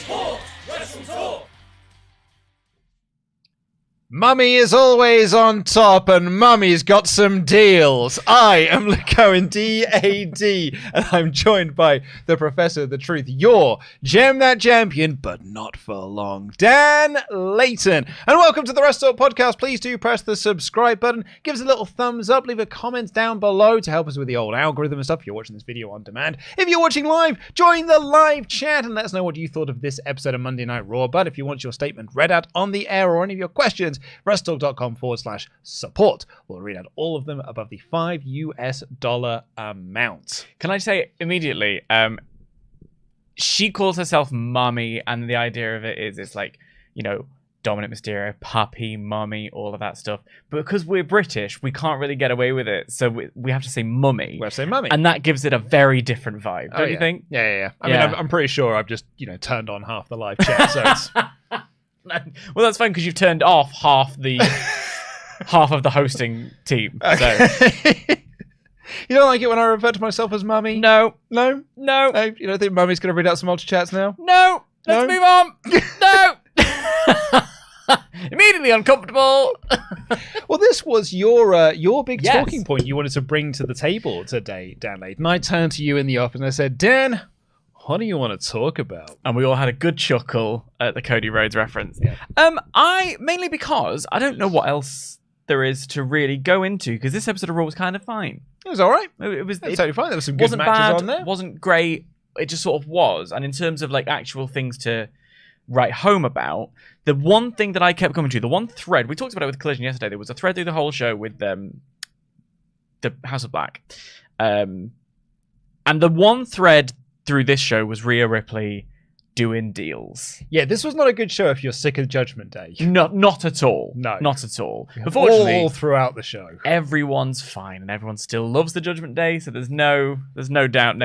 WrestleTalk! WrestleTalk! Mummy is always on top, and Mummy's got some deals. I am Cohen, D-A-D, and I'm joined by the Professor of the Truth, your Gem That Champion, but not for long, Dan Layton. And welcome to the WrestleTalk Podcast. Please do press the subscribe button, give us a little thumbs up, leave a comment down below to help us with the old algorithm and stuff if you're watching this video on demand. If you're watching live, join the live chat and let us know what you thought of this episode of Monday Night Raw. But if you want your statement read out on the air or any of your questions, WrestleTalk.com/support. We'll read out all of them above the $5 amount. Can I say immediately, she calls herself Mummy, and the idea of it is it's like, you know, Dominic Mysterio, puppy, mummy, all of that stuff. But because we're British, we can't really get away with it. So we have to say mummy. We have to say mummy. And that gives it a very different vibe, don't you think? Yeah. I mean, I'm pretty sure I've just, turned on half the live chat, so it's... Well, that's fine because you've turned off half of the hosting team. Okay. So. You don't like it when I refer to myself as Mummy? No. You don't think Mummy's going to read out some UltraChats now? No. Let's move on. No. Immediately uncomfortable. Well, this was your big talking point you wanted to bring to the table today, Dan Layton. I turned to you in the office and I said, Dan, what do you want to talk about? And we all had a good chuckle at the Cody Rhodes reference. Yeah. Mainly because I don't know what else there is to really go into, because this episode of Raw was kind of fine. It was all right. It was totally fine. There were some good matches on there. Wasn't great. It just sort of was. And in terms of like actual things to write home about, the one thing that I kept coming to, the one thread, we talked about it with Collision yesterday, there was a thread through the whole show with the House of Black. And the one thread through this show was Rhea Ripley doing deals. Yeah, this was not a good show if you're sick of Judgment Day. No, not at all. No. Not at all. Unfortunately, all throughout the show. Everyone's fine and everyone still loves the Judgment Day, so there's no doubt.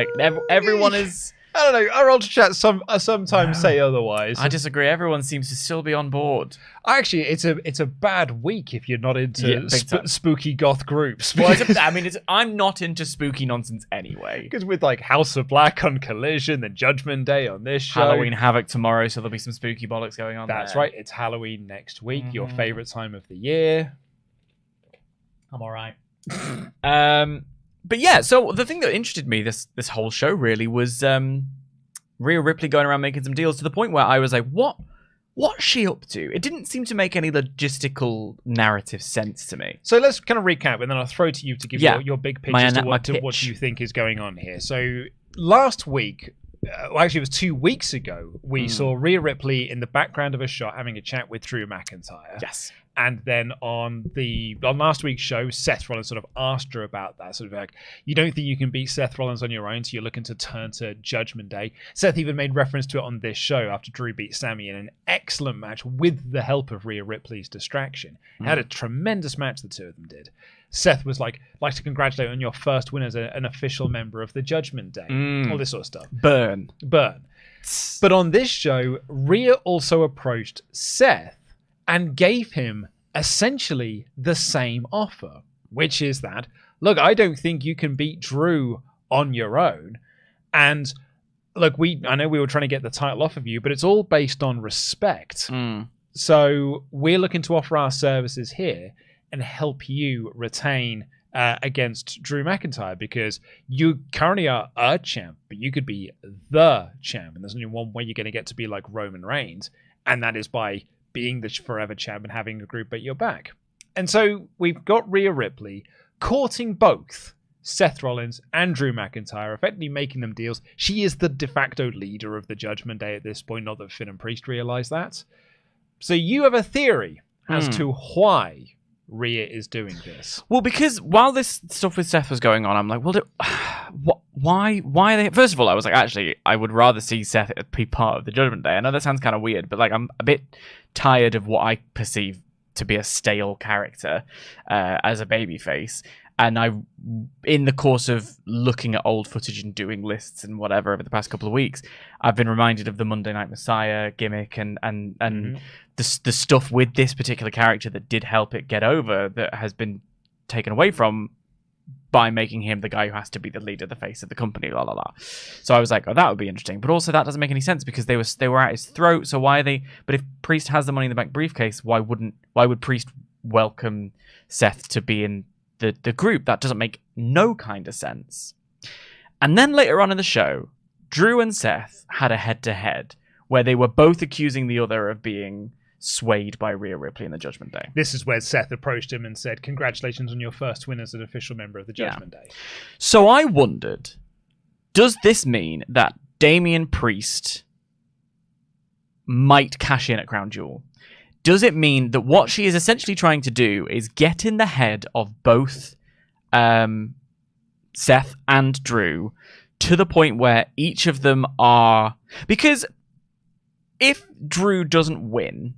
Everyone is... I don't know. Our UltraChats sometimes say otherwise. I disagree. Everyone seems to still be on board. Actually, it's a bad week if you're not into spooky goth groups. Well, I'm not into spooky nonsense anyway. Because with like House of Black on Collision, then Judgment Day on this show, Halloween Havoc tomorrow, so there'll be some spooky bollocks going on. That's right. It's Halloween next week. Your favorite time of the year. I'm all right. But yeah, so the thing that interested me this whole show really was Rhea Ripley going around making some deals, to the point where I was like, what's she up to? It didn't seem to make any logistical narrative sense to me. So let's kind of recap, and then I'll throw to you to give your big pitch as to what you think is going on here. So last week, actually it was 2 weeks ago, we saw Rhea Ripley in the background of a shot having a chat with Drew McIntyre. Yes. And then on last week's show, Seth Rollins sort of asked her about that. Sort of like, you don't think you can beat Seth Rollins on your own, so you're looking to turn to Judgment Day. Seth even made reference to it on this show after Drew beat Sami in an excellent match with the help of Rhea Ripley's distraction. Had a tremendous match, the two of them did. Seth was like to congratulate on your first win as an official member of the Judgment Day. All this sort of stuff. Burn. But on this show, Rhea also approached Seth and gave him essentially the same offer, which is that, look, I don't think you can beat Drew on your own. And look, I know we were trying to get the title off of you, but it's all based on respect. So we're looking to offer our services here and help you retain against Drew McIntyre, because you currently are a champ, but you could be the champ. And there's only one way you're going to get to be like Roman Reigns, and that is by being the forever champ and having a group at your back. And so we've got Rhea Ripley courting both Seth Rollins and Drew McIntyre, effectively making them deals. She is the de facto leader of the Judgment Day at this point, not that Finn and Priest realize that. So you have a theory as to why Rhea is doing this. Well, because while this stuff with Seth was going on, I'm like, well, why are they... First of all, I was like, actually, I would rather see Seth be part of the Judgment Day. I know that sounds kind of weird, but like, I'm a bit tired of what I perceive to be a stale character as a babyface. And in the course of looking at old footage and doing lists and whatever over the past couple of weeks, I've been reminded of the Monday Night Messiah gimmick and the stuff with this particular character that did help it get over that has been taken away from by making him the guy who has to be the leader, the face of the company, la la la. So I was like, oh, that would be interesting. But also that doesn't make any sense because they were at his throat. So why are they? But if Priest has the Money in the Bank briefcase, why would Priest welcome Seth to be in the group? That doesn't make no kind of sense. And then later on in the show, Drew and Seth had a head-to-head where they were both accusing the other of being swayed by Rhea Ripley in the Judgment Day. This is where Seth approached him and said, congratulations on your first win as an official member of the Judgment Day. So I wondered, does this mean that Damian Priest might cash in at Crown Jewel? Does it mean that what she is essentially trying to do is get in the head of both Seth and Drew to the point where each of them are... Because if Drew doesn't win,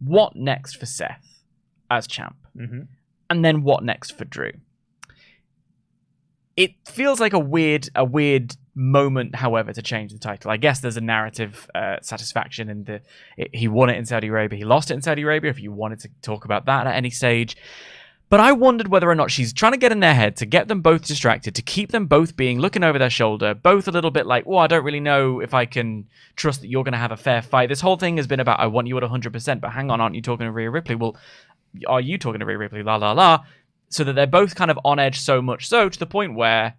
what next for Seth as champ? Mm-hmm. And then what next for Drew? It feels like a weird moment, however, to change the title. I guess there's a narrative satisfaction in he won it in Saudi Arabia, he lost it in Saudi Arabia, if you wanted to talk about that at any stage. But I wondered whether or not she's trying to get in their head, to get them both distracted, to keep them both looking over their shoulder, both a little bit like, I don't really know if I can trust that you're going to have a fair fight. This whole thing has been about, I want you at 100%, but hang on, aren't you talking to Rhea Ripley? Well, are you talking to Rhea Ripley? La, la, la. So that they're both kind of on edge so much so to the point where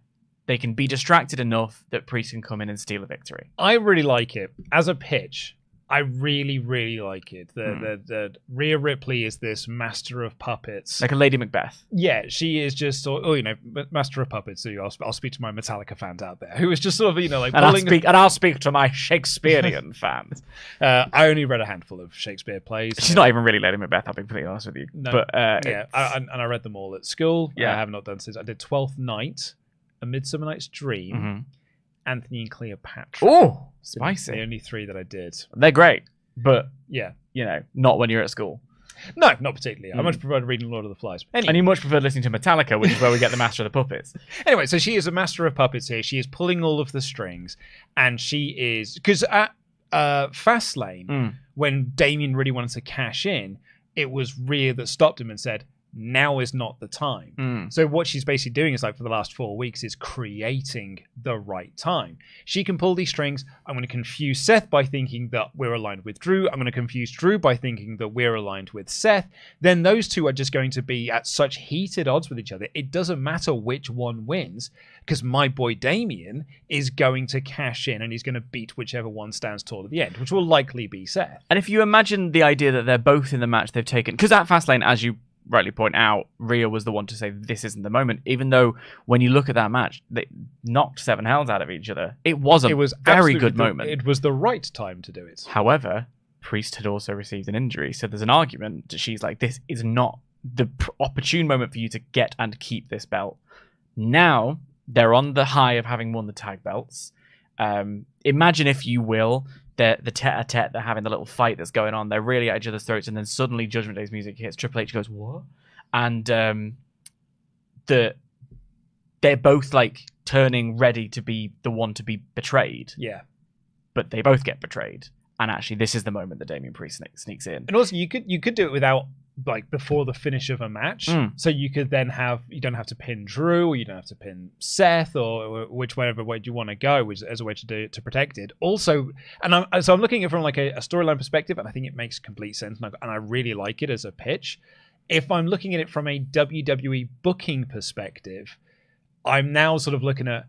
they can be distracted enough that Priest can come in and steal a victory. I really like it. As a pitch, I really, really like it. The Rhea Ripley is this master of puppets. Like a Lady Macbeth. Yeah, she is just, master of puppets. So I'll speak to my Metallica fans out there, who is just sort of, like... I'll speak to my Shakespearean fans. I only read a handful of Shakespeare plays. She's not even really Lady Macbeth, I'll be completely honest with you. No, but I read them all at school. Yeah. I have not done since. I did 12th Night, A Midsummer Night's Dream, mm-hmm. Anthony and Cleopatra. Oh, spicy. The only three that I did. They're great, but yeah, not when you're at school. No, not particularly. I much prefer reading Lord of the Flies. Anyway. And you much prefer listening to Metallica, which is where we get the Master of the Puppets. Anyway, so she is a master of puppets here. She is pulling all of the strings, and she is... Because at Fastlane, when Damien really wanted to cash in, it was Rhea that stopped him and said, now is not the time. So what she's basically doing is, like, for the last 4 weeks, is creating the right time. She can pull these strings. I'm going to confuse Seth by thinking that we're aligned with Drew. I'm going to confuse Drew by thinking that we're aligned with Seth. Then those two are just going to be at such heated odds with each other. It doesn't matter which one wins, because my boy Damien is going to cash in and he's going to beat whichever one stands tall at the end, which will likely be Seth. And if you imagine the idea that they're both in the match they've taken... Because at Fastlane, as you rightly point out, Rhea was the one to say this isn't the moment, even though when you look at that match, they knocked seven hells out of each other. It was a very good moment. It was the right time to do it. However, Priest had also received an injury, so there's an argument that she's like, this is not the opportune moment for you to get and keep this belt. Now, they're on the high of having won the tag belts. Imagine, if you will, the tete-a-tete, they're having the little fight that's going on. They're really at each other's throats, and then suddenly Judgment Day's music hits. Triple H goes, what? And they're both like turning ready to be the one to be betrayed. Yeah. But they both get betrayed. And actually, this is the moment that Damian Priest sneaks in. And also, you could do it without, like, before the finish of a match. So you could then you don't have to pin Drew, or you don't have to pin Seth, or whichever way you want to go as a way to do it, to protect it. Also, and I'm looking at it from like a storyline perspective, and I think it makes complete sense, and I really like it as a pitch. If I'm looking at it from a WWE booking perspective, I'm now sort of looking at,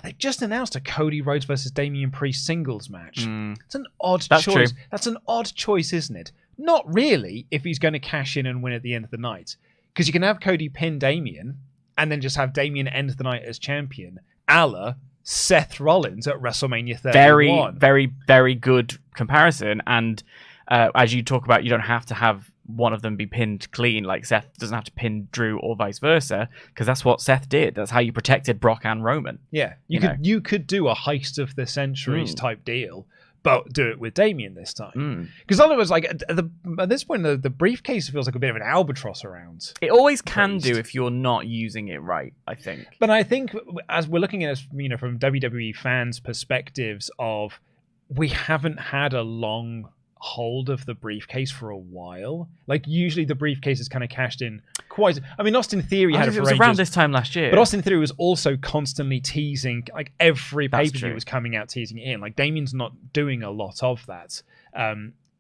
they just announced a Cody Rhodes versus Damian Priest singles match. It's an odd choice. True. That's an odd choice, isn't it? Not really, if he's going to cash in and win at the end of the night. Because you can have Cody pin Damian, and then just have Damian end the night as champion, a la Seth Rollins at WrestleMania 31. Very, very, very good comparison. And as you talk about, you don't have to have one of them be pinned clean. Like, Seth doesn't have to pin Drew or vice versa, because that's what Seth did. That's how you protected Brock and Roman. Yeah, you could do a heist of the centuries type deal, but do it with Damien this time. Because otherwise, like, at this point, the briefcase feels like a bit of an albatross around. It always can do if you're not using it right, I think. But I think, as we're looking at it, from WWE fans' perspectives of, we haven't had a long hold of the briefcase for a while. Like, usually the briefcase is kind of cashed in quite. I mean, Austin Theory had it for was ages, around this time last year. but Austin Theory was also constantly teasing. Like every That's pay-per-view true. was coming out teasing it in. Like Damien's not doing a lot of that.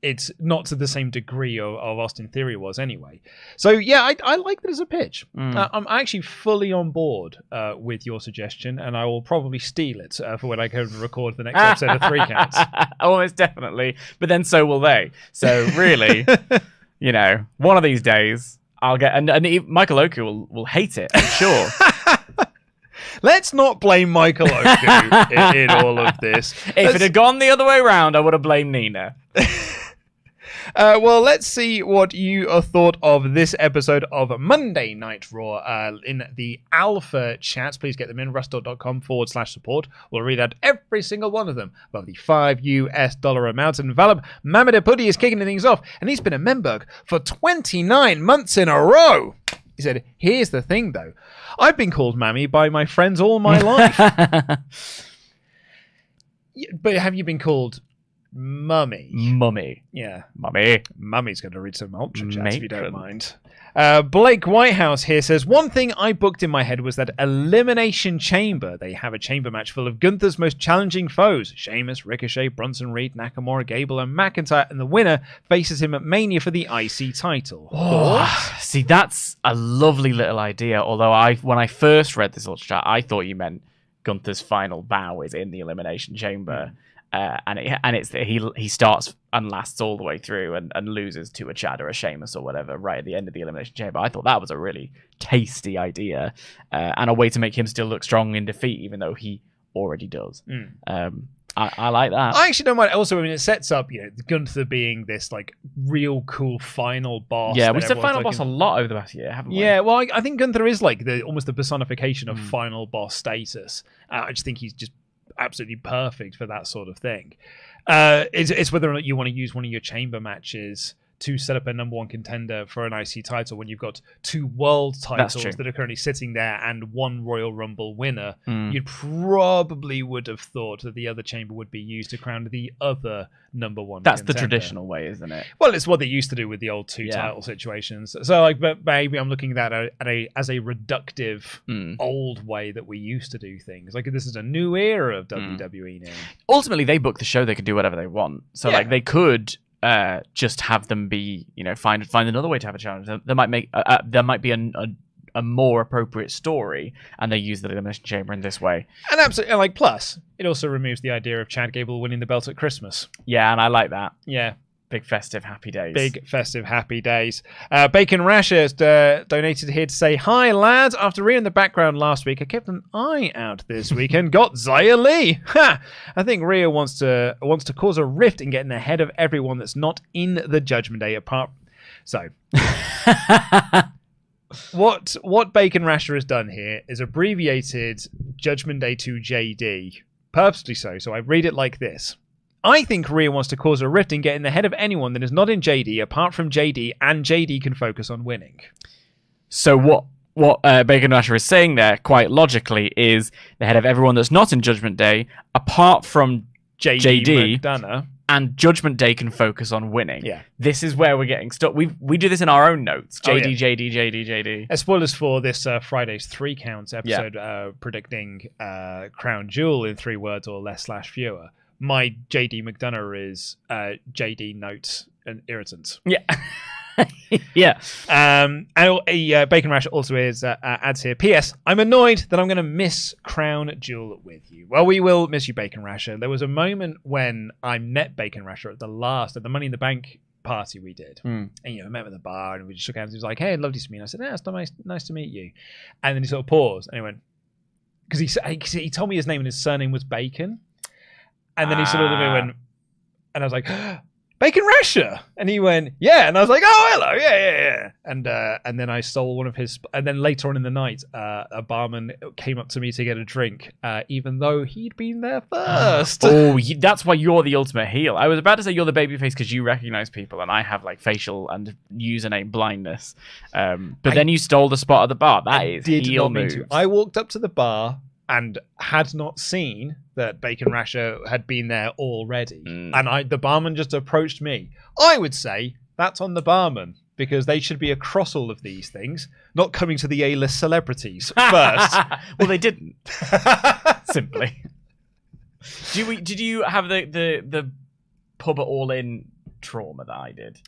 It's not to the same degree of Austin Theory was anyway. So yeah, I like that as a pitch. I'm actually fully on board with your suggestion, and I will probably steal it for when I go and record the next episode of Three Counts. Almost definitely. But then so will they. So really, one of these days I'll get... And Michael Oku will hate it, I'm sure. Let's not blame Michael Oku in all of this. If it had gone the other way around, I would have blamed Nina. Well, let's see what you thought of this episode of Monday Night Raw in the Alpha chats. Please get them in, WrestleTalk.com/support. We'll read out every single one of them above the $5 amount. And Valab Mamadapudi is kicking things off, and he's been a member for 29 months in a row. He said, here's the thing, though. I've been called Mammy by my friends all my life. But have you been called Mummy? Mummy. Yeah. Mummy. Mummy's going to read some Ultra Chats if you don't mind. Matron. Blake Whitehouse here says, one thing I booked in my head was that Elimination Chamber. They have a chamber match full of Gunther's most challenging foes. Sheamus, Ricochet, Bronson Reed, Nakamura, Gable, and McIntyre. And the winner faces him at Mania for the IC title. See, that's a lovely little idea. Although when I first read this Ultra Chat, I thought you meant Gunther's final bow is in the Elimination Chamber. And it's that he starts and lasts all the way through and loses to a Chad or a Sheamus or whatever right at the end of the Elimination Chamber. I thought that was a really tasty idea and a way to make him still look strong in defeat, even though he already does. I like that. I actually don't mind. Also, I mean, it sets up, Gunther being this like real cool final boss. Yeah, we've said final boss a lot over the past year, haven't we? Yeah, well, I think Gunther is like almost the personification of final boss status. I just think he's just absolutely perfect for that sort of thing. It's whether or not you want to use one of your chamber matches to set up a number one contender for an IC title when you've got two world titles that are currently sitting there and one Royal Rumble winner. You probably would have thought that the other chamber would be used to crown the other number one That's contender. the traditional way, isn't it? Well, it's what they used to do with the old two title situations. So, but maybe I'm looking at that as a reductive old way that we used to do things. Like this is a new era of WWE now. Ultimately, they book the show; they can do whatever they want. So, like, they could just have them be, find another way to have a challenge. There might be a more appropriate story, and they use the Elimination Chamber in this way. And absolutely, plus it also removes the idea of Chad Gable winning the belt at Christmas. Yeah, and I like that. Yeah. Big festive happy days. Big festive happy days. Bacon Rasher has donated here to say, hi lads, after reading the background last week, I kept an eye out this week and got Xia Li. Ha! I think Rhea wants to cause a rift in getting ahead of everyone that's not in the Judgment Day apart. So what Bacon Rasher has done here is abbreviated Judgment Day to JD. Purposely so I read it like this. I think Rhea wants to cause a rift and get in the head of anyone that is not in JD apart from JD, and JD can focus on winning. So what Bacon Rasher is saying there, quite logically, is the head of everyone that's not in Judgment Day apart from JD McDonough. And Judgment Day can focus on winning. Yeah. This is where we're getting stuck. We do this in our own notes. JD. As spoilers for this Friday's 3 Counts episode predicting Crown Jewel in 3 words or less / fewer. My JD McDonough is JD notes and irritants. Yeah. Yeah. And Bacon Rash also adds here, P.S. I'm annoyed that I'm going to miss Crown Jewel with you. Well, we will miss you, Bacon Rasher. There was a moment when I met Bacon Rasher at the Money in the Bank party we did. And, I met him at the bar and we just shook hands. He was like, hey, lovely to meet you. I said, yeah, it's nice to meet you. And then he sort of paused and he went, because he told me his name and his surname was Bacon. And then he sort of went, and I was like, Bacon Rasher, and he went, yeah, and I was like, oh, hello, yeah, and then I stole one of his, and then later on in the night, a barman came up to me to get a drink, even though he'd been there first. That's why you're the ultimate heel. I was about to say you're the babyface because you recognize people, and I have like facial and username blindness. But then you stole the spot at the bar. That is heel moves. I walked up to the bar and had not seen that Bacon Rasher had been there already. And the barman just approached me. I would say that's on the barman. because they should be across all of these things, not coming to the A-list celebrities first. Well, they didn't. Simply. Did you have the pub at All In trauma that I did?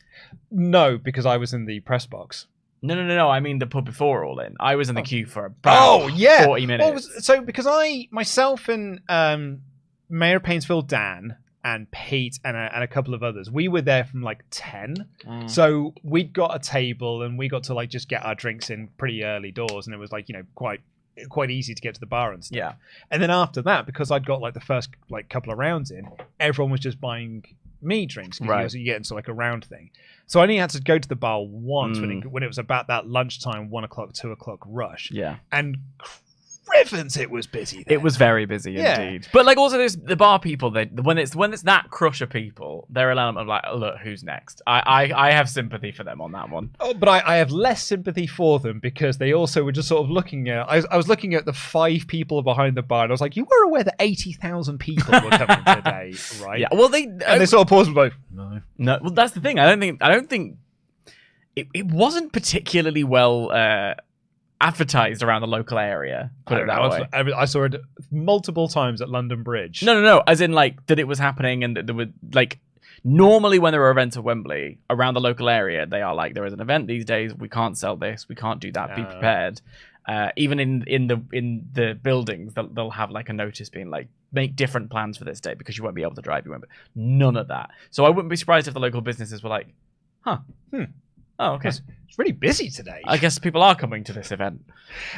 No, because I was in the press box. No. I mean the pub before All In. I was in the queue for about 40 minutes. So because myself and Mayor of Painesville Dan and Pete and a couple of others, we were there from like 10. So we'd got a table and we got to like just get our drinks in pretty early doors, and it was like, you know, quite easy to get to the bar and stuff. Yeah. And then after that, because I'd got like the first like couple of rounds in, everyone was just buying me drinks, because you get into like a round thing. So I only had to go to the bar once when it was about that lunchtime 1 o'clock, 2 o'clock rush. Yeah. And Rivens, it was busy then. It was very busy indeed. But like also there's the bar people, when it's that crush of people, they're an element of like, oh, look, who's next? I have sympathy for them on that one. Oh, but I have less sympathy for them because they also were just sort of looking at, I was looking at the 5 people behind the bar, and I was like, you were aware that 80,000 people were coming today, right? Yeah. Well, they sort of paused and were like, no. Well, that's the thing. I don't think it wasn't particularly well advertised around the local area. Put it that way. I saw it multiple times at London Bridge. No. As in, like, that it was happening, and that there were like normally when there are events at Wembley around the local area, they are like, there is an event these days. We can't sell this. We can't do that. Be prepared. Even in the buildings, they'll have like a notice being like, make different plans for this day because you won't be able to drive. You won't. None of that. So I wouldn't be surprised if the local businesses were like, oh, okay. It's really busy today. I guess people are coming to this event.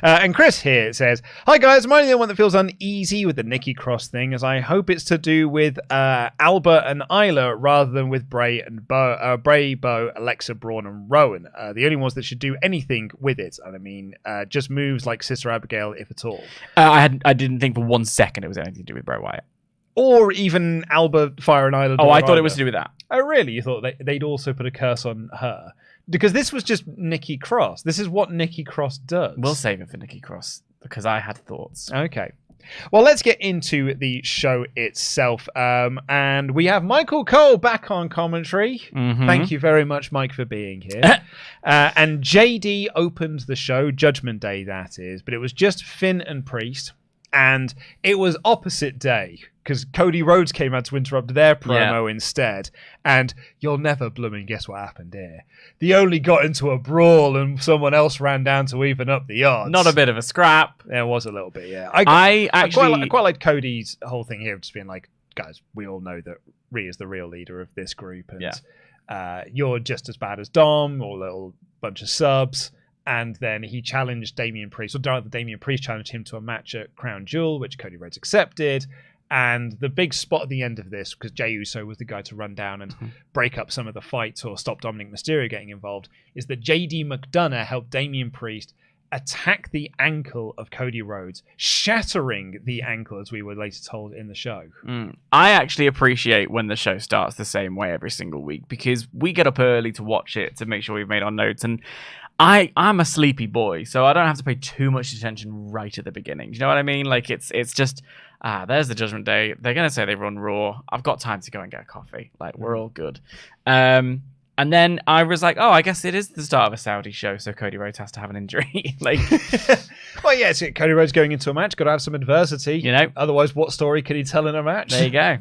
And Chris here says, hi guys, am I the only one that feels uneasy with the Nikki Cross thing, as I hope it's to do with Albert and Isla rather than with Bray, Bo, Alexa, Braun and Rowan. The only ones that should do anything with it. And I mean, just moves like Sister Abigail, if at all. I didn't think for 1 second it was anything to do with Bray Wyatt. Or even Albert, Fire and Isla. Oh, I thought it was to do with that. Oh, really? You thought they'd also put a curse on her? Because this was just Nikki Cross. This is what Nikki Cross does. We'll save it for Nikki Cross, because I had thoughts. Okay. Well, let's get into the show itself. And we have Michael Cole back on commentary. Thank you very much, Mike, for being here. And JD opened the show, Judgment Day, that is. But it was just Finn and Priest. And it was opposite day, because Cody Rhodes came out to interrupt their promo instead. And you'll never blooming guess what happened here. They only got into a brawl and someone else ran down to even up the odds. Not a bit of a scrap. There was a little bit, yeah. I quite like Cody's whole thing here, just being like, guys, we all know that Rhea's the real leader of this group. And you're just as bad as Dom, or a little bunch of subs. And then he challenged Damian Priest, or Damian Priest challenged him to a match at Crown Jewel, which Cody Rhodes accepted. And the big spot at the end of this, because Jey Uso was the guy to run down and break up some of the fights or stop Dominic Mysterio getting involved, is that JD McDonough helped Damian Priest attack the ankle of Cody Rhodes, shattering the ankle, as we were later told in the show. I actually appreciate when the show starts the same way every single week, because we get up early to watch it to make sure we've made our notes, and I'm a sleepy boy, so I don't have to pay too much attention right at the beginning. Do you know what I mean? Like, it's just, there's the Judgment Day. They're going to say they run Raw. I've got time to go and get a coffee. Like, we're all good. And then I was like, oh, I guess it is the start of a Saudi show, so Cody Rhodes has to have an injury. Like, well, yeah, it's Cody Rhodes going into a match. Got to have some adversity. You know? Otherwise, what story could he tell in a match? There you go.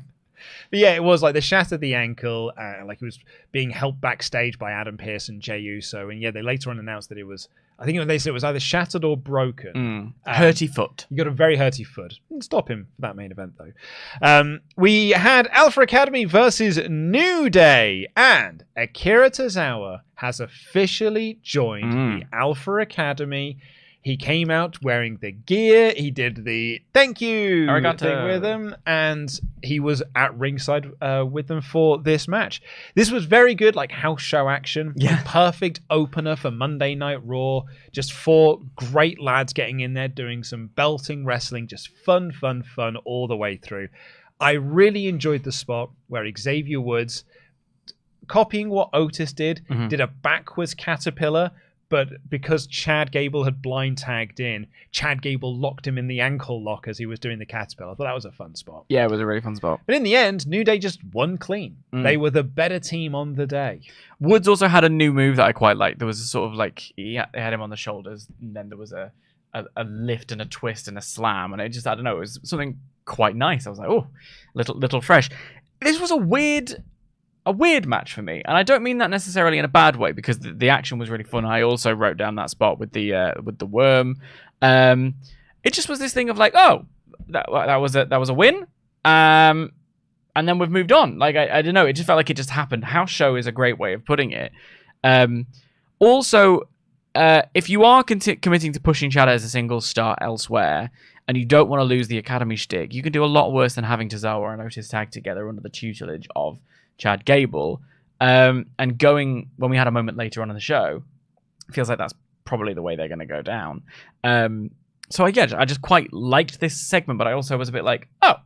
But yeah, it was like they shattered the ankle, like he was being helped backstage by Adam Pearce and Jey Uso, and yeah, they later on announced that it was, I think they said it was either shattered or broken. Hurty foot. You got a very hurty foot. Didn't stop him for that main event though. We had Alpha Academy versus New Day, and Akira Tozawa has officially joined the Alpha Academy. He came out wearing the gear. He did the thank you thing with them, and he was at ringside with them for this match. This was very good, like house show action. Yeah. Perfect opener for Monday Night Raw. Just 4 great lads getting in there doing some belting wrestling. Just fun all the way through. I really enjoyed the spot where Xavier Woods, copying what Otis did a backwards caterpillar, but because Chad Gable had blind tagged in, Chad Gable locked him in the ankle lock as he was doing the caterpillar. I thought that was a fun spot. Yeah, it was a really fun spot. But in the end, New Day just won clean. They were the better team on the day. Woods also had a new move that I quite liked. There was a sort of like, they had him on the shoulders, and then there was a lift and a twist and a slam, and it just, I don't know, it was something quite nice. I was like, oh, little fresh. This was a weird match for me, and I don't mean that necessarily in a bad way, because the action was really fun. I also wrote down that spot with the worm. It just was this thing of like, oh, that was a win, and then we've moved on. Like I don't know, it just felt like it just happened. House show is a great way of putting it. Also, if you are committing to pushing Chad as a single star elsewhere, and you don't want to lose the Academy shtick, you can do a lot worse than having Tozawa and Otis tag together under the tutelage of Chad Gable. And going, when we had a moment later on in the show, feels like that's probably the way they're going to go down. So I just quite liked this segment, but I also was a bit like, oh,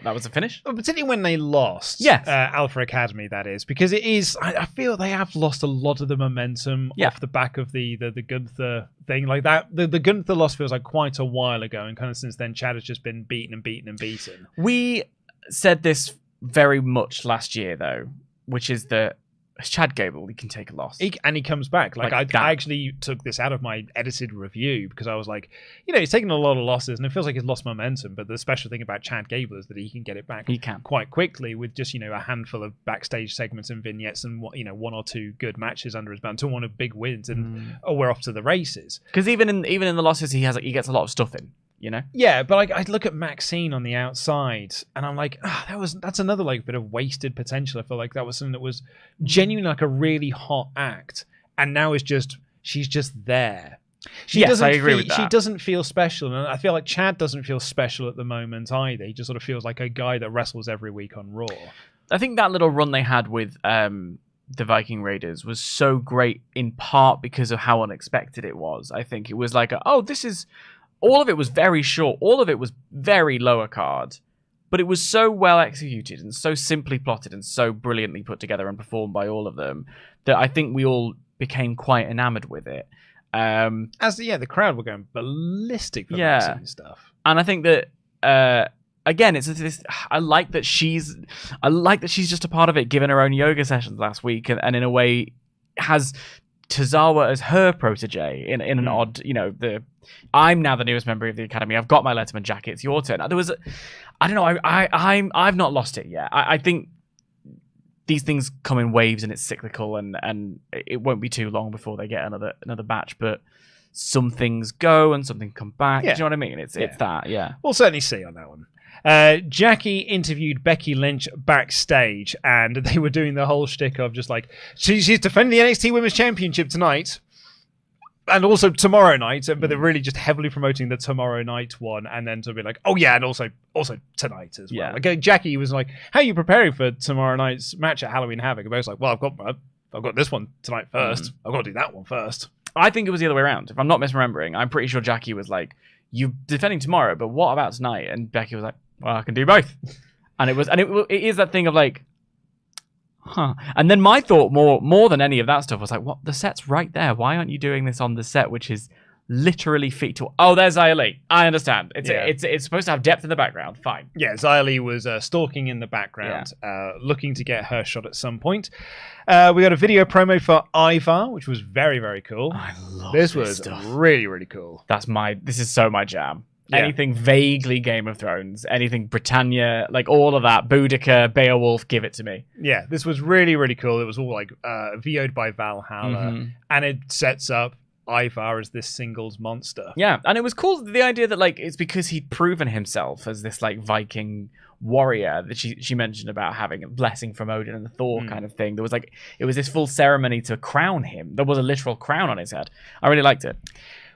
that was a finish? Particularly when they lost. Yes. Alpha Academy, that is. Because it is, I feel they have lost a lot of the momentum off the back of the Gunther thing. Like that, the Gunther loss feels like quite a while ago, and kind of since then, Chad has just been beaten and beaten and beaten. We said this very much last year, though, which is that Chad Gable, he can take a loss. He comes back. Like I actually took this out of my edited review because I was like, he's taken a lot of losses and it feels like he's lost momentum. But the special thing about Chad Gable is that he can get it back quite quickly with just, a handful of backstage segments and vignettes and, one or two good matches under his belt until one of big wins and we're off to the races. Because even in the losses, he gets a lot of stuff in. Yeah, but I look at Maxine on the outside and I'm like, that's another like bit of wasted potential. I feel like that was something that was genuinely like a really hot act, and now she's just there. I agree with that. She doesn't feel special, and I feel like Chad doesn't feel special at the moment either. He just sort of feels like a guy that wrestles every week on Raw. I think that little run they had with the Viking Raiders was so great in part because of how unexpected it was. I think it was like, all of it was very short. All of it was very lower card. But it was so well executed and so simply plotted and so brilliantly put together and performed by all of them that I think we all became quite enamored with it. The crowd were going ballistic for Maxine stuff. And I think that, again, it's this. I like that she's just a part of it, given her own yoga sessions last week and in a way has Tozawa as her protege in an odd, I'm now the newest member of the Academy. I've got my Letterman jacket. It's your turn. There was, I don't know. I've not lost it yet. I think these things come in waves and it's cyclical, and it won't be too long before they get another batch. But some things go and some things come back. Yeah. Do you know what I mean? It's that. Yeah. We'll certainly see on that one. Jackie interviewed Becky Lynch backstage, and they were doing the whole shtick of just like, she's defending the NXT Women's Championship tonight and also tomorrow night, but they're really just heavily promoting the tomorrow night one, and then to be like, oh yeah, and also tonight as well. Yeah. Like Jackie was like, how are you preparing for tomorrow night's match at Halloween Havoc? And I was like, well, I've got this one tonight first. I've got to do that one first. I think it was the other way around. If I'm not misremembering, I'm pretty sure Jackie was like, you're defending tomorrow, but what about tonight? And Becky was like, well, I can do both. And it is that thing of like, huh. And then my thought more than any of that stuff was like, what? The set's right there. Why aren't you doing this on the set, which is literally feet to... Oh, there's Xia Li. I understand. It's supposed to have depth in the background. Fine. Yeah, Xia Li was stalking in the background, looking to get her shot at some point. We got a video promo for Ivar, which was very, very cool. I love this was stuff. Really, really cool. This is so my jam. Yeah. Anything vaguely Game of Thrones, anything Britannia, like all of that, Boudica, Beowulf, give it to me. Yeah, this was really, really cool. It was all like VO'd by Valhalla, and it sets up Ivar as this singles monster. Yeah, and it was cool, the idea that like it's because he'd proven himself as this like Viking warrior that she mentioned about having a blessing from Odin and the Thor kind of thing. There was like, it was this full ceremony to crown him. There was a literal crown on his head. I really liked it.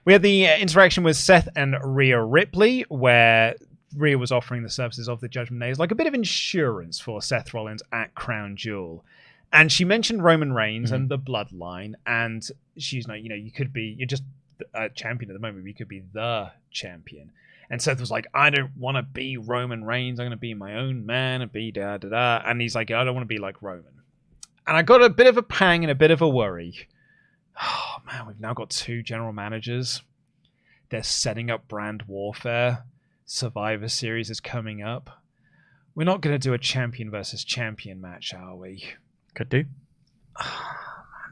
We had the interaction with Seth and Rhea Ripley, where Rhea was offering the services of the Judgment Day as like a bit of insurance for Seth Rollins at Crown Jewel. And she mentioned Roman Reigns and the bloodline, and she's like, you're just a champion at the moment, but you could be the champion. And Seth was like, I don't want to be Roman Reigns, I'm going to be my own man and be da-da-da. And he's like, I don't want to be like Roman. And I got a bit of a pang and a bit of a worry. Oh, man, we've now got 2 general managers. They're setting up brand warfare. Survivor Series is coming up. We're not going to do a champion versus champion match, are we? Could do.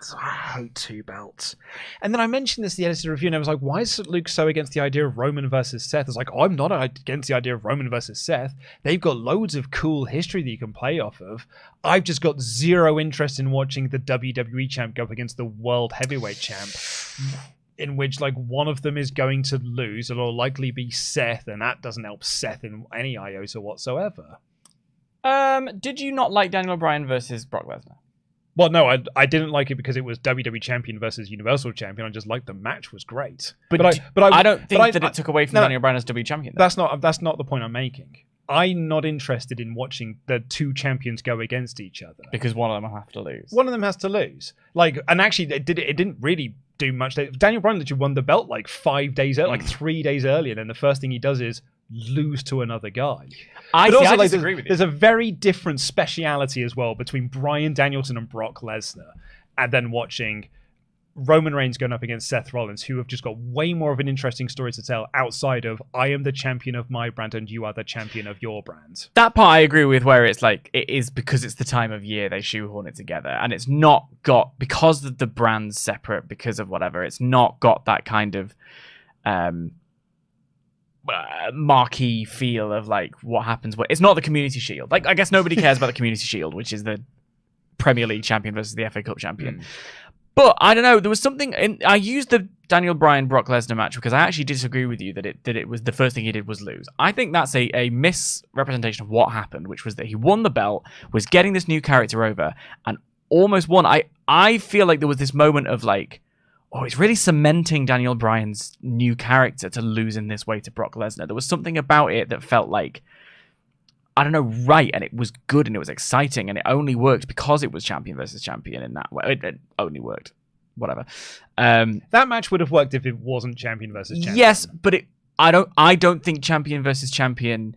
So I hate 2 belts. And then I mentioned this in the edited review, and I was like, why is Luke so against the idea of Roman versus Seth? It's like, I'm not against the idea of Roman versus Seth. They've got loads of cool history that you can play off of. I've just got zero interest in watching the WWE champ go up against the World Heavyweight champ, in which like one of them is going to lose. It'll likely be Seth, and that doesn't help Seth in any iota whatsoever. Did you not like Daniel Bryan versus Brock Lesnar? Well, no, I didn't like it because it was WWE Champion versus Universal Champion. I just liked the match was great. But I don't think that it took away from Daniel Bryan as WWE Champion. That's not the point I'm making. I'm not interested in watching the 2 champions go against each other because one of them will have to lose. One of them has to lose. Like, and actually, it didn't really do much. Daniel Bryan literally won the belt like 5 days earlier, like 3 days earlier. And then the first thing he does is lose to another guy. I disagree with you. There's a very different speciality as well between Bryan Danielson and Brock Lesnar, and then watching Roman Reigns going up against Seth Rollins, who have just got way more of an interesting story to tell outside of I am the champion of my brand and you are the champion of your brand. That part I agree with, where it's like it is because it's the time of year they shoehorn it together, and it's not got, because the brand's separate, because of whatever, it's not got that kind of marquee feel of like what happens. It's not the Community Shield. Like, I guess nobody cares about the Community Shield, which is the Premier League champion versus the FA Cup champion. But I don't know. There was something. I used the Daniel Bryan Brock Lesnar match because I actually disagree with you that it was the first thing he did was lose. I think that's a misrepresentation of what happened, which was that he won the belt, was getting this new character over, and almost won. I feel like there was this moment of like, oh, it's really cementing Daniel Bryan's new character to lose in this way to Brock Lesnar. There was something about it that felt like, I don't know, right, and it was good and it was exciting, and it only worked because it was champion versus champion in that way. It only worked. Whatever. That match would have worked if it wasn't champion versus champion. Yes, but I don't think champion versus champion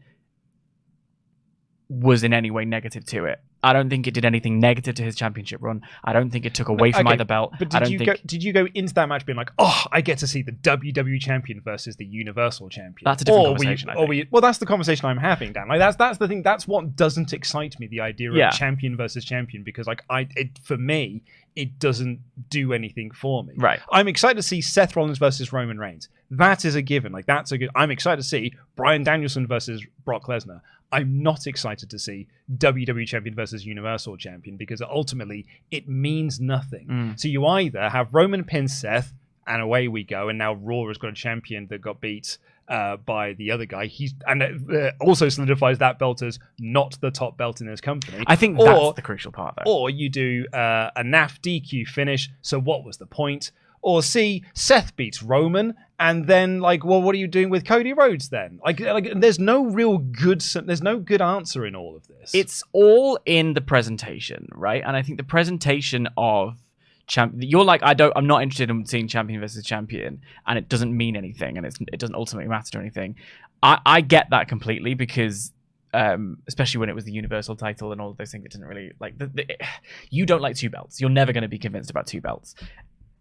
was in any way negative to it. I don't think it did anything negative to his championship run. I don't think it took away from either belt. But did you go into that match being like, oh, I get to see the WWE champion versus the Universal champion? That's a different conversation. Well, that's the conversation I'm having, Dan. Like that's the thing. That's what doesn't excite me. The idea of champion versus champion, because like for me, it doesn't do anything for me. Right. I'm excited to see Seth Rollins versus Roman Reigns. That is a given. Like that's a good. I'm excited to see Bryan Danielson versus Brock Lesnar. I'm not excited to see WWE Champion versus Universal Champion because ultimately it means nothing. So you either have Roman pin Seth and away we go, and now Raw has got a champion that got beat by the other guy. Also solidifies that belt as not the top belt in his company. I think that's the crucial part, though. Or you do a NAF DQ finish. So what was the point? Or C, Seth beats Roman, and then like, well, what are you doing with Cody Rhodes then? Like there's no good answer in all of this. It's all in the presentation, right? And I think the presentation of you're like, I'm not interested in seeing champion versus champion, and it doesn't mean anything, and it doesn't ultimately matter to anything. I get that completely because. Especially when it was the Universal title and all of those things, it didn't really like. You don't like 2 belts. You're never going to be convinced about 2 belts.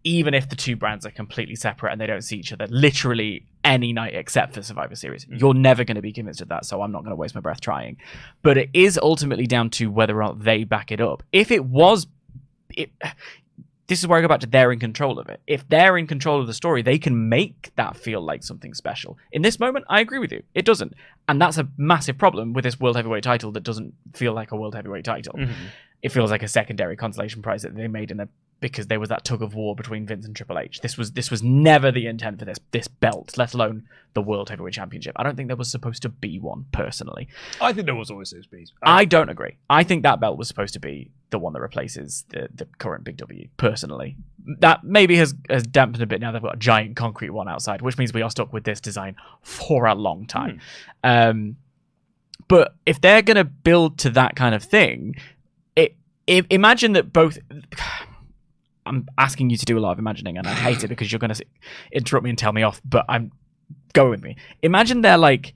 Even if the 2 brands are completely separate and they don't see each other literally any night except for Survivor Series. You're never going to be convinced of that, so I'm not going to waste my breath trying. But it is ultimately down to whether or not they back it up. If it was... this is where I go back to they're in control of it. If they're in control of the story, they can make that feel like something special. In this moment, I agree with you. It doesn't. And that's a massive problem with this World Heavyweight title that doesn't feel like a World Heavyweight title. It feels like a secondary consolation prize that they made because there was that tug of war between Vince and Triple H. This was never the intent for this belt, let alone the World Heavyweight Championship. I don't think there was supposed to be one, personally. I think there was always supposed to be. I don't agree. I think that belt was supposed to be the one that replaces the current Big W, personally. That maybe has dampened a bit now they've got a giant concrete one outside, which means we are stuck with this design for a long time. But if they're going to build to that kind of thing, imagine that both... I'm asking you to do a lot of imagining, and I hate it because you're going to interrupt me and tell me off, but go with me. Imagine they're like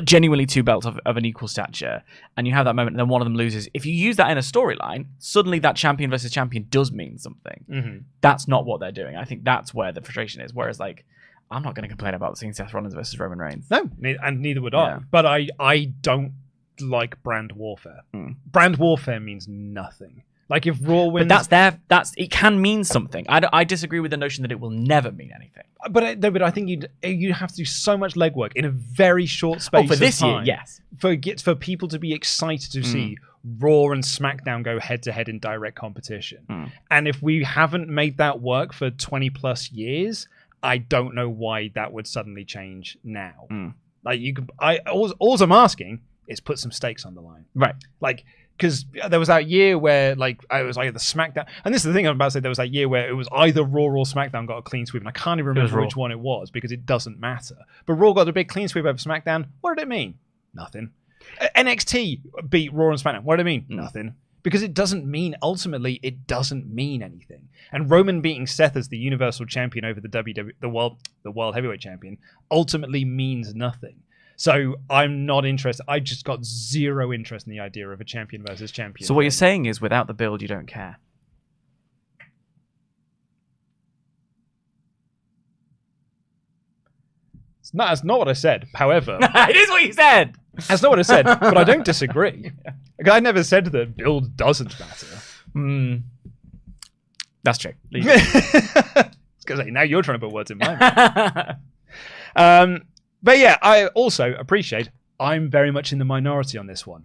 genuinely two belts of an equal stature, and you have that moment, and then one of them loses. If you use that in a storyline, suddenly that champion versus champion does mean something. Mm-hmm. That's not what they're doing. I think that's where the frustration is. Whereas, like, I'm not going to complain about seeing Seth Rollins versus Roman Reigns. No, and neither would I. But I don't like brand warfare. Brand warfare means nothing. Like, if Raw wins... But it can mean something. I disagree with the notion that it will never mean anything. But I think you'd have to do so much legwork in a very short space for this of time. year, yes. For people to be excited to see Raw and SmackDown go head-to-head in direct competition. And if we haven't made that work for 20-plus years, I don't know why that would suddenly change now. Like, all I'm asking is put some stakes on the line. Right. Like... Because there was that year where, like, I was like the SmackDown, and this is the thing I'm about to say. There was that year where it was either Raw or SmackDown got a clean sweep, and I can't even remember which one it was because it doesn't matter. But Raw got a big clean sweep over SmackDown. What did it mean? Nothing. NXT beat Raw and SmackDown. What did it mean? Nothing. Because it doesn't mean, ultimately, it doesn't mean anything. And Roman beating Seth as the Universal Champion over the World Heavyweight Champion ultimately means nothing. So I'm not interested. I just got zero interest in the idea of a champion versus champion. So what you're saying is, without the build, you don't care. That's not what I said. However, it is what you said. That's not what I said, but I don't disagree. Like, I never said that build doesn't matter. That's true. Because now you're trying to put words in my mouth. But yeah, I also appreciate I'm very much in the minority on this one.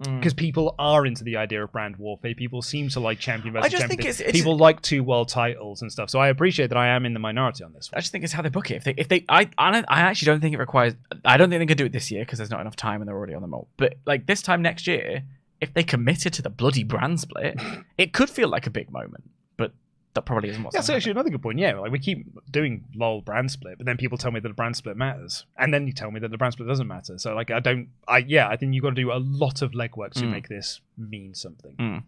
Because people are into the idea of brand warfare. People seem to like champion versus champion. People like 2 world titles and stuff. So I appreciate that I am in the minority on this one. I just think it's how they book it. I actually don't think it requires... I don't think they can do it this year because there's not enough time and they're already on the mold. But like this time next year, if they committed to the bloody brand split, it could feel like a big moment. But that probably isn't what's That's actually another good point. Yeah, like we keep doing LOL brand split, but then people tell me that the brand split matters, and then you tell me that the brand split doesn't matter. So like I think you've got to do a lot of legwork to make this mean something.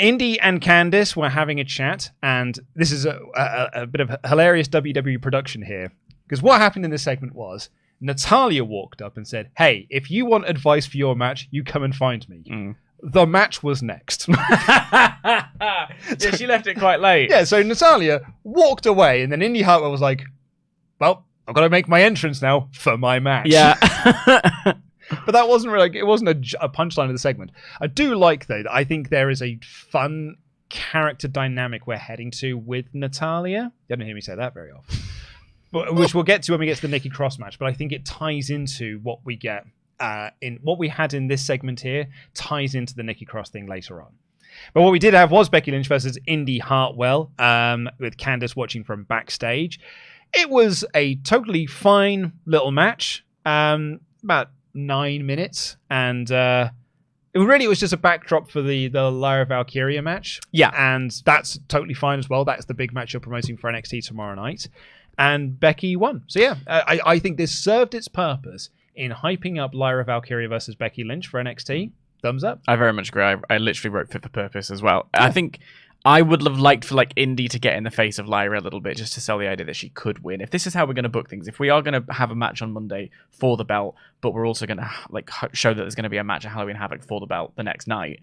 Indi and Candice were having a chat, and this is a bit of hilarious WWE production here, because what happened in this segment was Natalya walked up and said, "Hey, if you want advice for your match, you come and find me." The match was next. Yeah, she left it quite late. Yeah, so Natalya walked away, and then Indi Hartwell was like, well, I've got to make my entrance now for my match. Yeah. But that wasn't really, it wasn't a punchline of the segment. I do like, though, that I think there is a fun character dynamic we're heading to with Natalya. You don't hear me say that very often. But, which we'll get to when we get to the Nikki Cross match, but I think it ties into what we get in what we had in this segment here, ties into the Nikki Cross thing later on. But what we did have was Becky Lynch versus Indi Hartwell, with Candice watching from backstage. It was a totally fine little match, about 9 minutes, and it was just a backdrop for the Lyra Valkyria match. Yeah. And that's totally fine as well. That's the big match you're promoting for NXT tomorrow night. And Becky won. So yeah, I think this served its purpose in hyping up Lyra Valkyria versus Becky Lynch for NXT. Thumbs up. I very much agree. I literally wrote fit for purpose as well. Yeah. I think I would have liked for like Indi to get in the face of Lyra a little bit just to sell the idea that she could win. If this is how we're going to book things, if we are going to have a match on Monday for the belt, but we're also going to like show that there's going to be a match at Halloween Havoc for the belt the next night,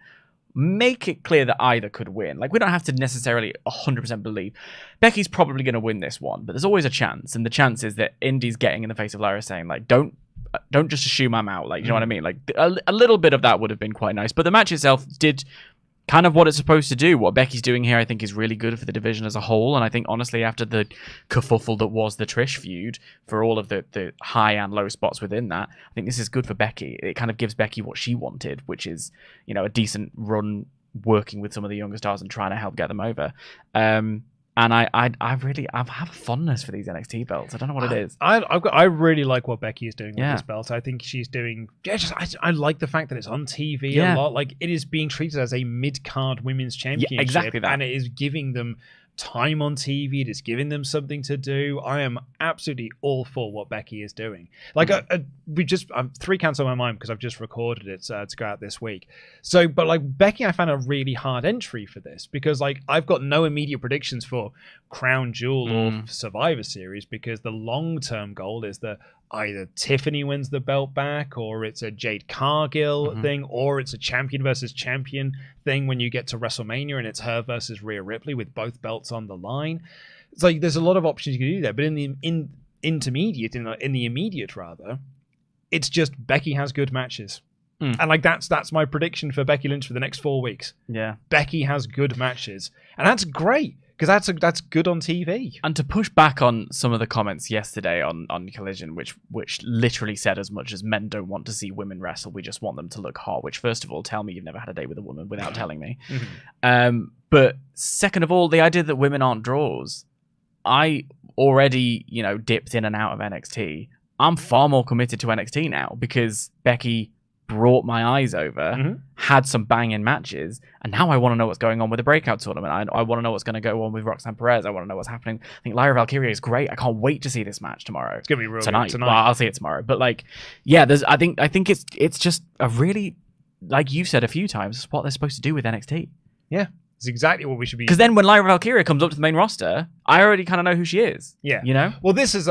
make it clear that either could win. Like, we don't have to necessarily 100% believe Becky's probably going to win this one, but there's always a chance, and the chance is that Indi's getting in the face of Lyra saying like, don't just assume I'm out. Like, you know what I mean? Like, a little bit of that would have been quite nice. But the match itself did kind of what it's supposed to do. What Becky's doing here, I think, is really good for the division as a whole. And I think, honestly, after the kerfuffle that was the Trish feud, for all of the high and low spots within that, I think this is good for Becky. It kind of gives Becky what she wanted, which is, you know, a decent run working with some of the younger stars and trying to help get them over. And I have a fondness for these NXT belts. I don't know what it is. I really like what Becky is doing with this belt. I think she's doing. I like the fact that it's on TV a lot. Like, it is being treated as a mid-card women's championship. Yeah, exactly that. And it is giving them time on TV. It is giving them something to do. I am absolutely all for what Becky is doing. Like, I'm 3 counts on my mind because I've just recorded it to go out this week. So, but like Becky, I found a really hard entry for this because like I've got no immediate predictions for Crown Jewel or Survivor Series because the long-term goal is that either Tiffany wins the belt back, or it's a Jade Cargill thing, or it's a champion versus champion thing when you get to WrestleMania and it's her versus Rhea Ripley with both belts on the line. It's like there's a lot of options you can do there, but in the immediate rather, it's just Becky has good matches. And like that's my prediction for Becky Lynch for the next 4 weeks. Yeah, Becky has good matches, and that's great because that's good on TV. And to push back on some of the comments yesterday on Collision, which literally said as much as men don't want to see women wrestle, we just want them to look hot. Which, first of all, tell me you've never had a date with a woman without telling me. But second of all, the idea that women aren't draws. I already, dipped in and out of NXT. I'm far more committed to NXT now because Becky brought my eyes over, had some banging matches, and now I want to know what's going on with the breakout tournament. I want to know what's going to go on with Roxanne Perez. I want to know what's happening. I think Lyra Valkyria is great. I can't wait to see this match tomorrow. It's gonna be real tonight. Tonight. Well, I'll see it tomorrow. But I think it's just a really, like you've said a few times, it's what they're supposed to do with NXT. Yeah. It's exactly what we should be. Because then when Lyra Valkyria comes up to the main roster, I already kind of know who she is. Yeah. Well, this is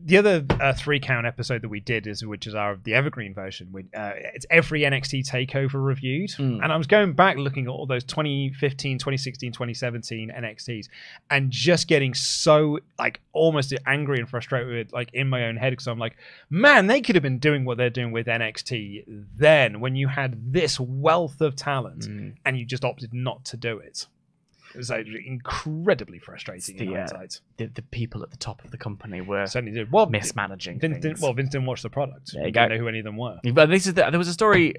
the other 3-count episode that we did which is the Evergreen version. It's every NXT takeover reviewed. And I was going back looking at all those 2015, 2016, 2017 NXTs and just getting so almost angry and frustrated in my own head because I'm like, man, they could have been doing what they're doing with NXT then when you had this wealth of talent and you just opted not to do it. It was incredibly frustrating in hindsight. The people at the top of the company were certainly did. Mismanaging Vince things. Vince didn't watch the product. There you Didn't go. know who any of them were. But there was a story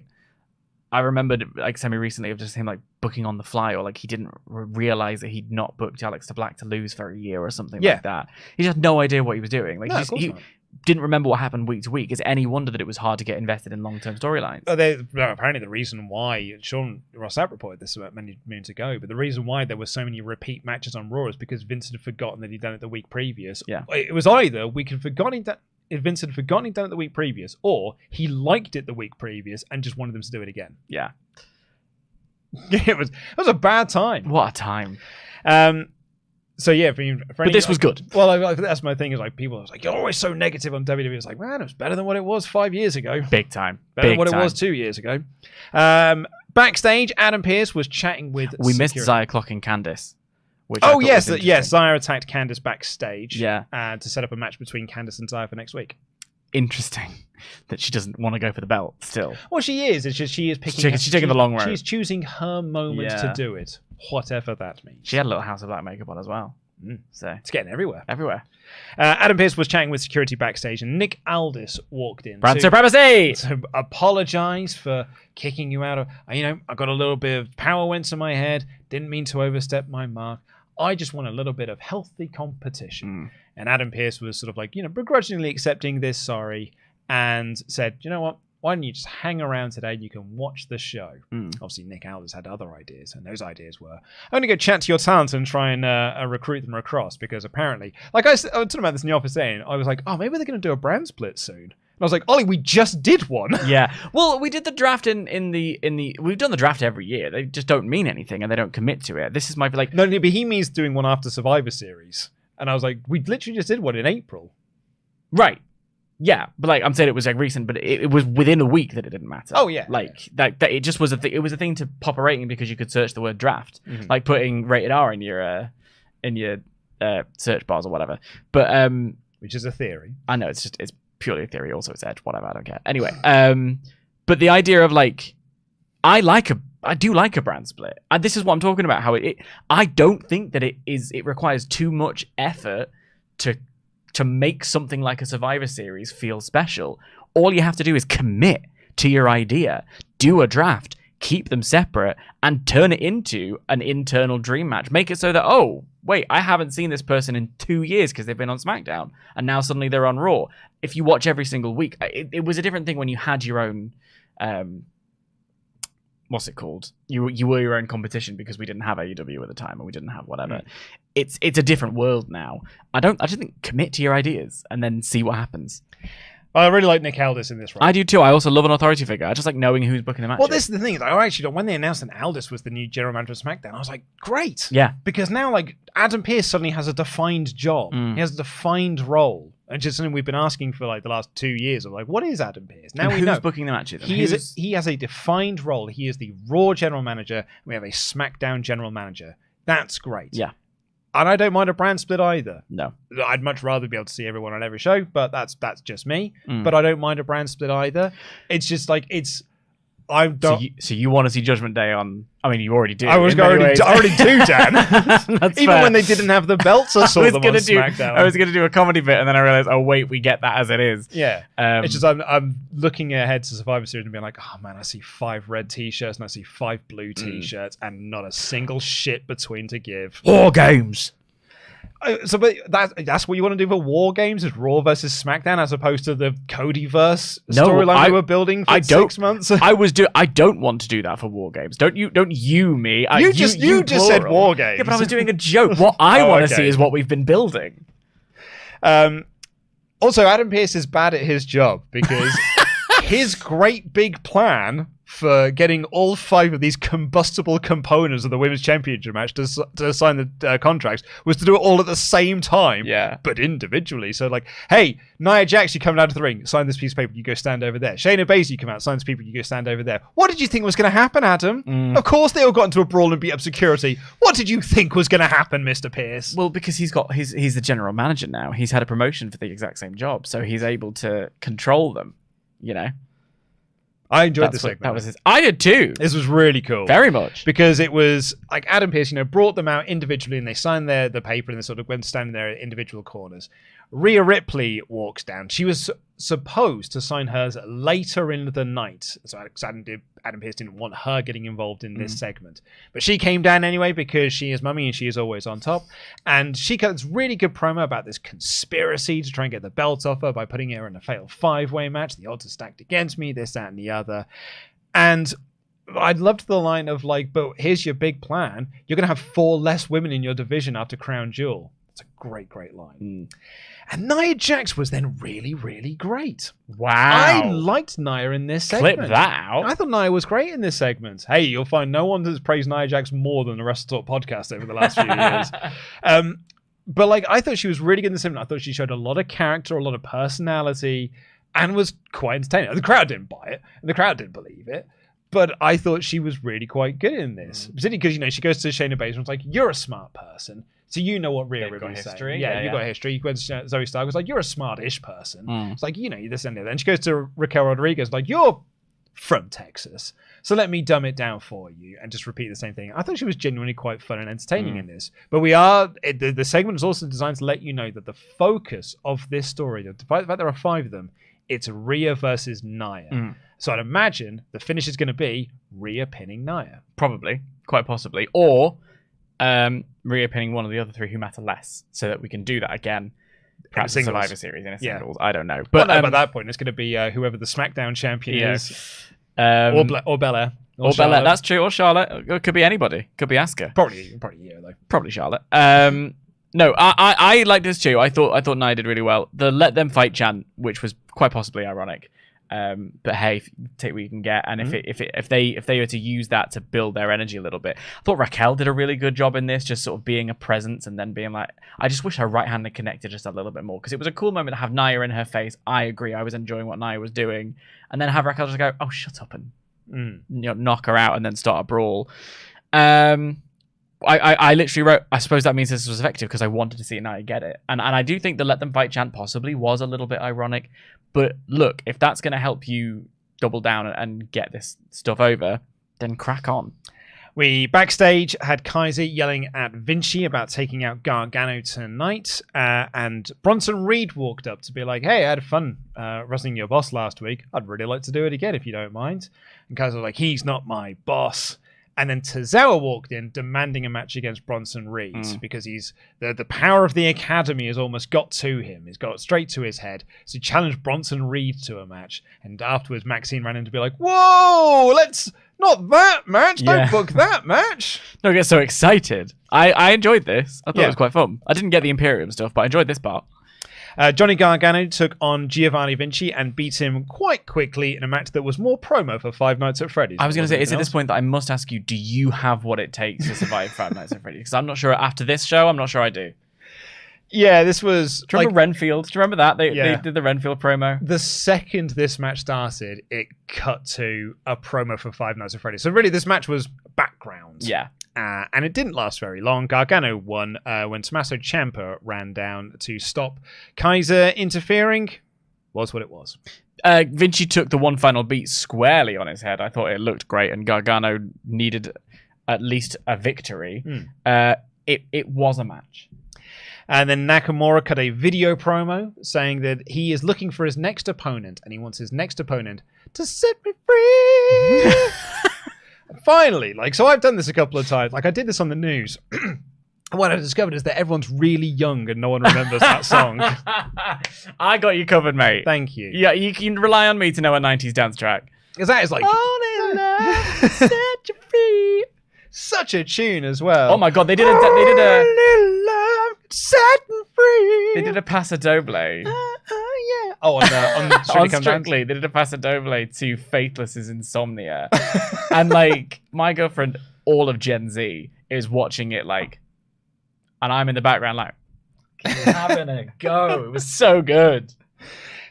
I remembered semi-recently of just him booking on the fly, or he didn't realize that he'd not booked Aleister Black to lose for a year or something like that. He just had no idea what he was doing. He didn't remember what happened week to week. It's any wonder that it was hard to get invested in long-term storylines. Apparently the reason why, Sean Rossap reported this about many moons ago, but the reason why there were so many repeat matches on Raw is because Vince had forgotten that he'd done it the week previous. Yeah. It was either Vince had forgotten he'd done it the week previous, or he liked it the week previous and just wanted them to do it again. Yeah. It was a bad time. What a time. So yeah, but this was good. Well, that's my thing. Is people are you're always so negative on WWE. It's man, it was better than what it was 5 years ago. Big time. Better than what it was 2 years ago. Backstage, Adam Pearce was chatting with. We missed Xia clocking Candice. Yes, Xia attacked Candice backstage. Yeah, to set up a match between Candice and Xia for next week. Interesting that she doesn't want to go for the belt still. Well, she is. It's just she is picking. She's taking the long road. She's choosing her moment to do it, whatever that means. She had a little House of Black makeup on as well, so it's getting everywhere. Adam Pearce was chatting with security backstage, and Nick Aldis walked in. Brand supremacy! To apologise for kicking you out of. I got a little bit of power went to my head. Didn't mean to overstep my mark. I just want a little bit of healthy competition. And Adam Pearce was begrudgingly accepting this sorry and said, you know what? Why don't you just hang around today? You can watch the show. Obviously, Nick Aldis had other ideas, and those ideas were, I'm going to go chat to your talent and try and recruit them across, because apparently, I was talking about this in the office today, I was like, oh, maybe they're going to do a brand split soon. And I was like, Ollie, we just did one. Yeah. Well, we did the draft we've done the draft every year. They just don't mean anything, and they don't commit to it. This is my No, but he means doing one after Survivor Series. And I was like, we literally just did one in April. Right. Yeah, but I'm saying it was recent, but it was within a week that it didn't matter. Oh yeah, that it just was it was a thing to pop a rating because you could search the word draft, like putting rated R in your search bars or whatever. But which is a theory. I know it's purely a theory. Also, it's edge. Whatever. I don't care. Anyway, but the idea of I do like a brand split. And this is what I'm talking about. How I don't think that it requires too much effort to make something like a Survivor Series feel special. All you have to do is commit to your idea, do a draft, keep them separate, and turn it into an internal dream match. Make it so that, oh, wait, I haven't seen this person in 2 years because they've been on SmackDown, and now suddenly they're on Raw. If you watch every single week, it was a different thing when you had your own... what's it called? You were your own competition because we didn't have AEW at the time and we didn't have whatever. It's a different world now. I just think commit to your ideas and then see what happens. I really like Nick Aldis in this role. I do too. I also love an authority figure. I just like knowing who's booking the match. Well, this is the thing. When they announced that Aldis was the new general manager of SmackDown, I was like, great. Yeah. Because now Adam Pearce suddenly has a defined job. He has a defined role. And just something we've been asking for like the last 2 years of like, what is Adam Pearce? Now and we who's know. booking the matches. He has a defined role. He is the Raw general manager. We have a SmackDown general manager. That's great. Yeah. And I don't mind a brand split either. No. I'd much rather be able to see everyone on every show, but that's just me. Mm. But I don't mind a brand split either. It's just like I don't. So you want to see Judgment Day on? I mean, you already do. I already do, Dan. That's Even fair. when they didn't have the belts, I saw them on SmackDown. I was going to do a comedy bit, and then I realized, oh wait, we get that as it is. Yeah. It's just I'm looking ahead to Survivor Series and being like, oh man, I see 5 red t-shirts and I see 5 blue t-shirts and not a single shit between to give. War Games. But that's what you want to do for War Games, is Raw versus SmackDown, as opposed to the Codyverse storyline we were building for 6 months. I don't want to do that for War Games. Don't you me. You just said War Games. Yeah, but I was doing a joke. What I want to see is what we've been building. Also, Adam Pearce is bad at his job because his great big plan for getting all 5 of these combustible components of the Women's Championship match to sign the contracts was to do it all at the same time, but individually. So like, hey, Nia Jax, you come out of the ring, sign this piece of paper, you go stand over there. Shayna Baszler, you come out, sign this paper, you go stand over there. What did you think was going to happen, Adam? Of course they all got into a brawl and beat up security. What did you think was going to happen, Mr. Pearce? Well, because he's the general manager now. He's had a promotion for the exact same job, so he's able to control them, you know? I enjoyed this segment. That was I did too. This was really cool. Very much. Because it was like Adam Pearce, brought them out individually and they signed the paper and they sort of went standing there at individual corners. Rhea Ripley walks down. She was supposed to sign hers later in the night. So Adam Pearce didn't want her getting involved in this segment. But she came down anyway because she is mummy and she is always on top. And she cut this really good promo about this conspiracy to try and get the belt off her by putting her in a fatal 5-way match. The odds are stacked against me, this, that, and the other. And I loved the line of like, but here's your big plan. You're going to have 4 less women in your division after Crown Jewel. It's a great, great line. And Nia Jax was then really, really great. Wow. I liked Nia in this segment. Clip that out. I thought Nia was great in this segment. Hey, you'll find no one has praised Nia Jax more than the WrestleTalk podcast over the last few years. But like, I thought she was really good in this segment. I thought she showed a lot of character, a lot of personality, and was quite entertaining. The crowd didn't buy it, and the crowd didn't believe it. But I thought she was really quite good in this. Particularly because, she goes to Shayna Baszler and it's like, you're a smart person. So you know what Rhea Ripley's saying. Yeah, you've got history. You went to Zoe Stark. It's like, you're a smart-ish person. It's like, this and that. And she goes to Raquel Rodriguez, like, you're from Texas. So let me dumb it down for you and just repeat the same thing. I thought she was genuinely quite fun and entertaining in this. But the segment is also designed to let you know that the focus of this story, despite the fact there are 5 of them, it's Rhea versus Nia. So I'd imagine the finish is going to be Rhea pinning Nia. Probably. Quite possibly. Or Rhea pinning one of the other 3 who matter less, so that we can do that again. Perhaps in Survivor Series in a singles. I don't know. But by that point, it's going to be whoever the SmackDown champion is. Or Belair. Or Belair. That's true. Or Charlotte. It could be anybody. Could be Asuka. Probably though. Probably Charlotte. No, I liked this too. I thought Nia did really well. The let them fight chant, which was quite possibly ironic. But hey, take what you can get, and if they were to use that to build their energy a little bit, I thought Raquel did a really good job in this, just sort of being a presence and then being like, I just wish her right hand had connected just a little bit more, because it was a cool moment to have Nia in her face. I agree, I was enjoying what Nia was doing, and then have Raquel just go, oh, shut up, and knock her out and then start a brawl. I literally wrote, I suppose that means this was effective because I wanted to see Nia get it. And I do think the let them fight chant possibly was a little bit ironic. But look, if that's going to help you double down and get this stuff over, then crack on. We backstage had Kaiser yelling at Vinci about taking out Gargano tonight. And Bronson Reed walked up to be like, hey, I had fun wrestling your boss last week. I'd really like to do it again if you don't mind. And Kaiser was like, he's not my boss. And then Tozawa walked in demanding a match against Bronson Reed because he's the power of the Academy has almost got to him. It's got straight to his head. So he challenged Bronson Reed to a match. And afterwards, Maxine ran in to be like, whoa, let's not that match. Don't book that match. Don't get so excited. I enjoyed this. I thought it was quite fun. I didn't get the Imperium stuff, but I enjoyed this part. Johnny Gargano took on Giovanni Vinci and beat him quite quickly in a match that was more promo for Five Nights at Freddy's. I was going to say, it's at this point that I must ask you, do you have what it takes to survive Five Nights at Freddy's? Because I'm not sure after this show, I'm not sure I do. Yeah, this was... Do you remember Renfield? Do you remember that? They did the Renfield promo. The second this match started, it cut to a promo for Five Nights at Freddy's. So really, this match was background. Yeah. And it didn't last very long. Gargano won when Tommaso Ciampa ran down to stop Kaiser interfering. Was what it was. Vinci took the one final beat squarely on his head. I thought it looked great, and Gargano needed at least a victory. It was a match. And then Nakamura cut a video promo saying that he is looking for his next opponent, and he wants his next opponent to set me free. Finally, so I've done this a couple of times. I did this on the news. What I discovered is that everyone's really young and no one remembers that song. I got you covered, mate. Thank you. Yeah, you can rely on me to know a 90s dance track. Because that is Only love set you free. Such a tune as well. Oh my god, they did a Only love set me free. They did a paso doble. Yeah. Oh, on Strictly, they did a paso doble to Faithless's Insomnia. And my girlfriend, all of Gen Z, is watching it and I'm in the background having a go. It was so good.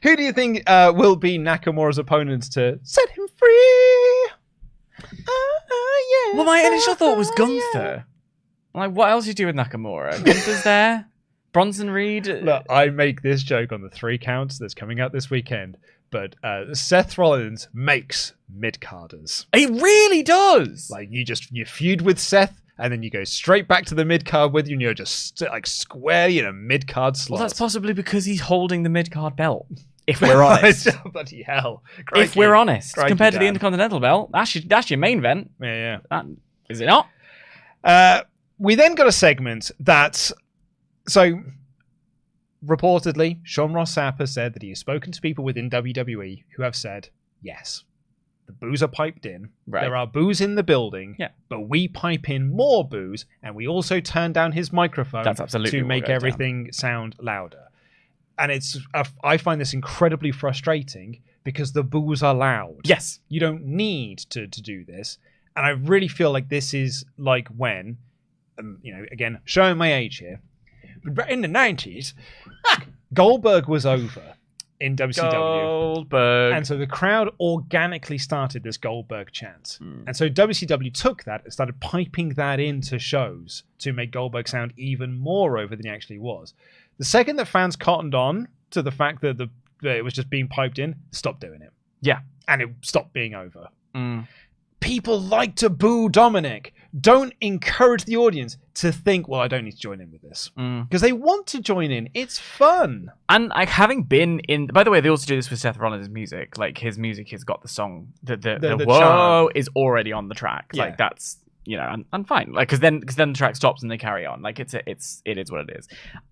Who do you think will be Nakamura's opponents to set him free? Yeah. Well, my initial thought was Gunther. What else you do with Nakamura? Gunther's there. Bronson Reed. Look, I make this joke on the 3 counts that's coming out this weekend, but Seth Rollins makes mid-carders. He really does. You feud with Seth, and then you go straight back to the mid-card with you, and you're just square in a mid-card slot. Well, that's possibly because he's holding the mid-card belt. If we're honest. Bloody hell. Crikey. If we're honest. Compared to the Intercontinental belt, that's your main event. Yeah. Is it not? We then got a segment that... So, reportedly, Sean Ross Sapp has said that he has spoken to people within WWE who have said, yes, the boos are piped in. Right. There are boos in the building, but we pipe in more boos, and we also turn down his microphone to make everything sound louder. And I find this incredibly frustrating because the boos are loud. Yes. You don't need to do this. And I really feel like this is when, again, showing my age here, but in the 90s, Goldberg was over in WCW. Goldberg. And so the crowd organically started this Goldberg chant. And so WCW took that and started piping that into shows to make Goldberg sound even more over than he actually was. The second that fans cottoned on to the fact that it was just being piped in, stopped doing it. Yeah. And it stopped being over. People like to boo Dominic. Don't encourage the audience to think, well, I don't need to join in with this. Because they want to join in. It's fun. And having been in... By the way, they also do this with Seth Rollins' music. His music has got the song... The whoa is already on the track. Yeah. That's... and fine. Because then the track stops and they carry on. It is what it is.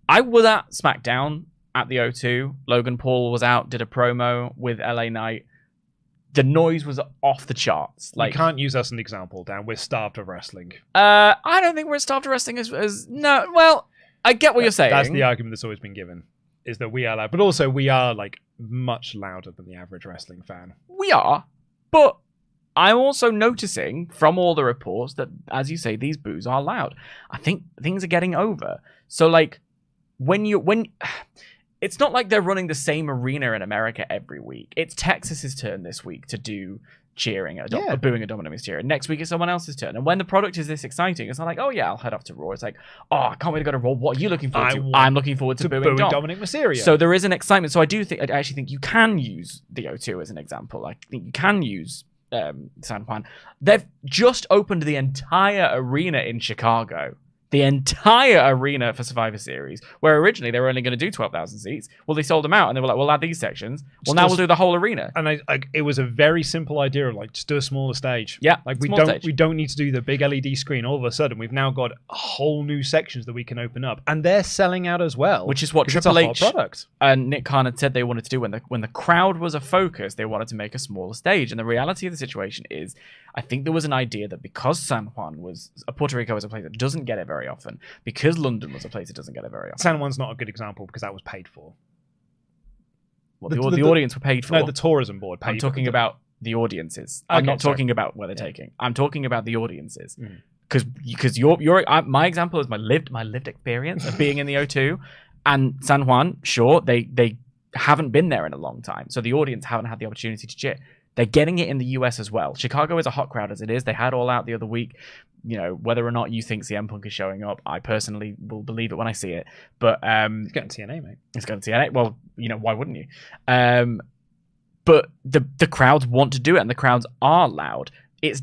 I was at SmackDown at the O2. Logan Paul was out, did a promo with LA Knight. The noise was off the charts. You can't use us as an example, Dan. We're starved of wrestling. I don't think we're starved of wrestling as no. Well, I get what you're saying. That's the argument that's always been given, is that we are loud. But also, we are much louder than the average wrestling fan. We are. But I'm also noticing from all the reports that, as you say, these boos are loud. I think things are getting over. So, when it's not like they're running the same arena in America every week. It's Texas's turn this week to do cheering, booing a Dominic Mysterio. Next week it's someone else's turn. And when the product is this exciting, it's not like, oh yeah, I'll head off to Raw. It's like, oh, I can't wait to go to Raw. What are you looking forward to? I'm looking forward to booing Dominic Mysterio. So there is an excitement. So I actually think you can use the O2 as an example. I think you can use San Juan. They've just opened the entire arena in Chicago. The entire arena for Survivor Series, where originally they were only going to do 12,000 seats. Well, they sold them out, and they were like, we'll add these sections. Well, now we'll do the whole arena. And it was a very simple idea of just do a smaller stage. Yeah, we don't need to do the big LED screen. All of a sudden, we've now got whole new sections that we can open up, and they're selling out as well. Which is what Triple H and Nick Khan had said they wanted to do when the crowd was a focus. They wanted to make a smaller stage, and the reality of the situation is, I think there was an idea that because San Juan Puerto Rico was a place that doesn't get it very often, because London was a place that doesn't get it very often. San Juan's not a good example because that was paid for. Well, the audience were paid for. No, the tourism board paid. I'm talking about the audiences. I'm not talking about where they're taking. I'm talking about the audiences. Because my example is my lived experience of being in the O2, And San Juan, sure, they haven't been there in a long time, so the audience haven't had the opportunity to cheer. They're getting it in the US as well. Chicago is a hot crowd as it is. They had All Out the other week. You know, whether or not you think CM Punk is showing up, I personally will believe it when I see it. But it's going to TNA, mate. It's going to TNA. Well, you know, why wouldn't you? But the crowds want to do it, and the crowds are loud. It's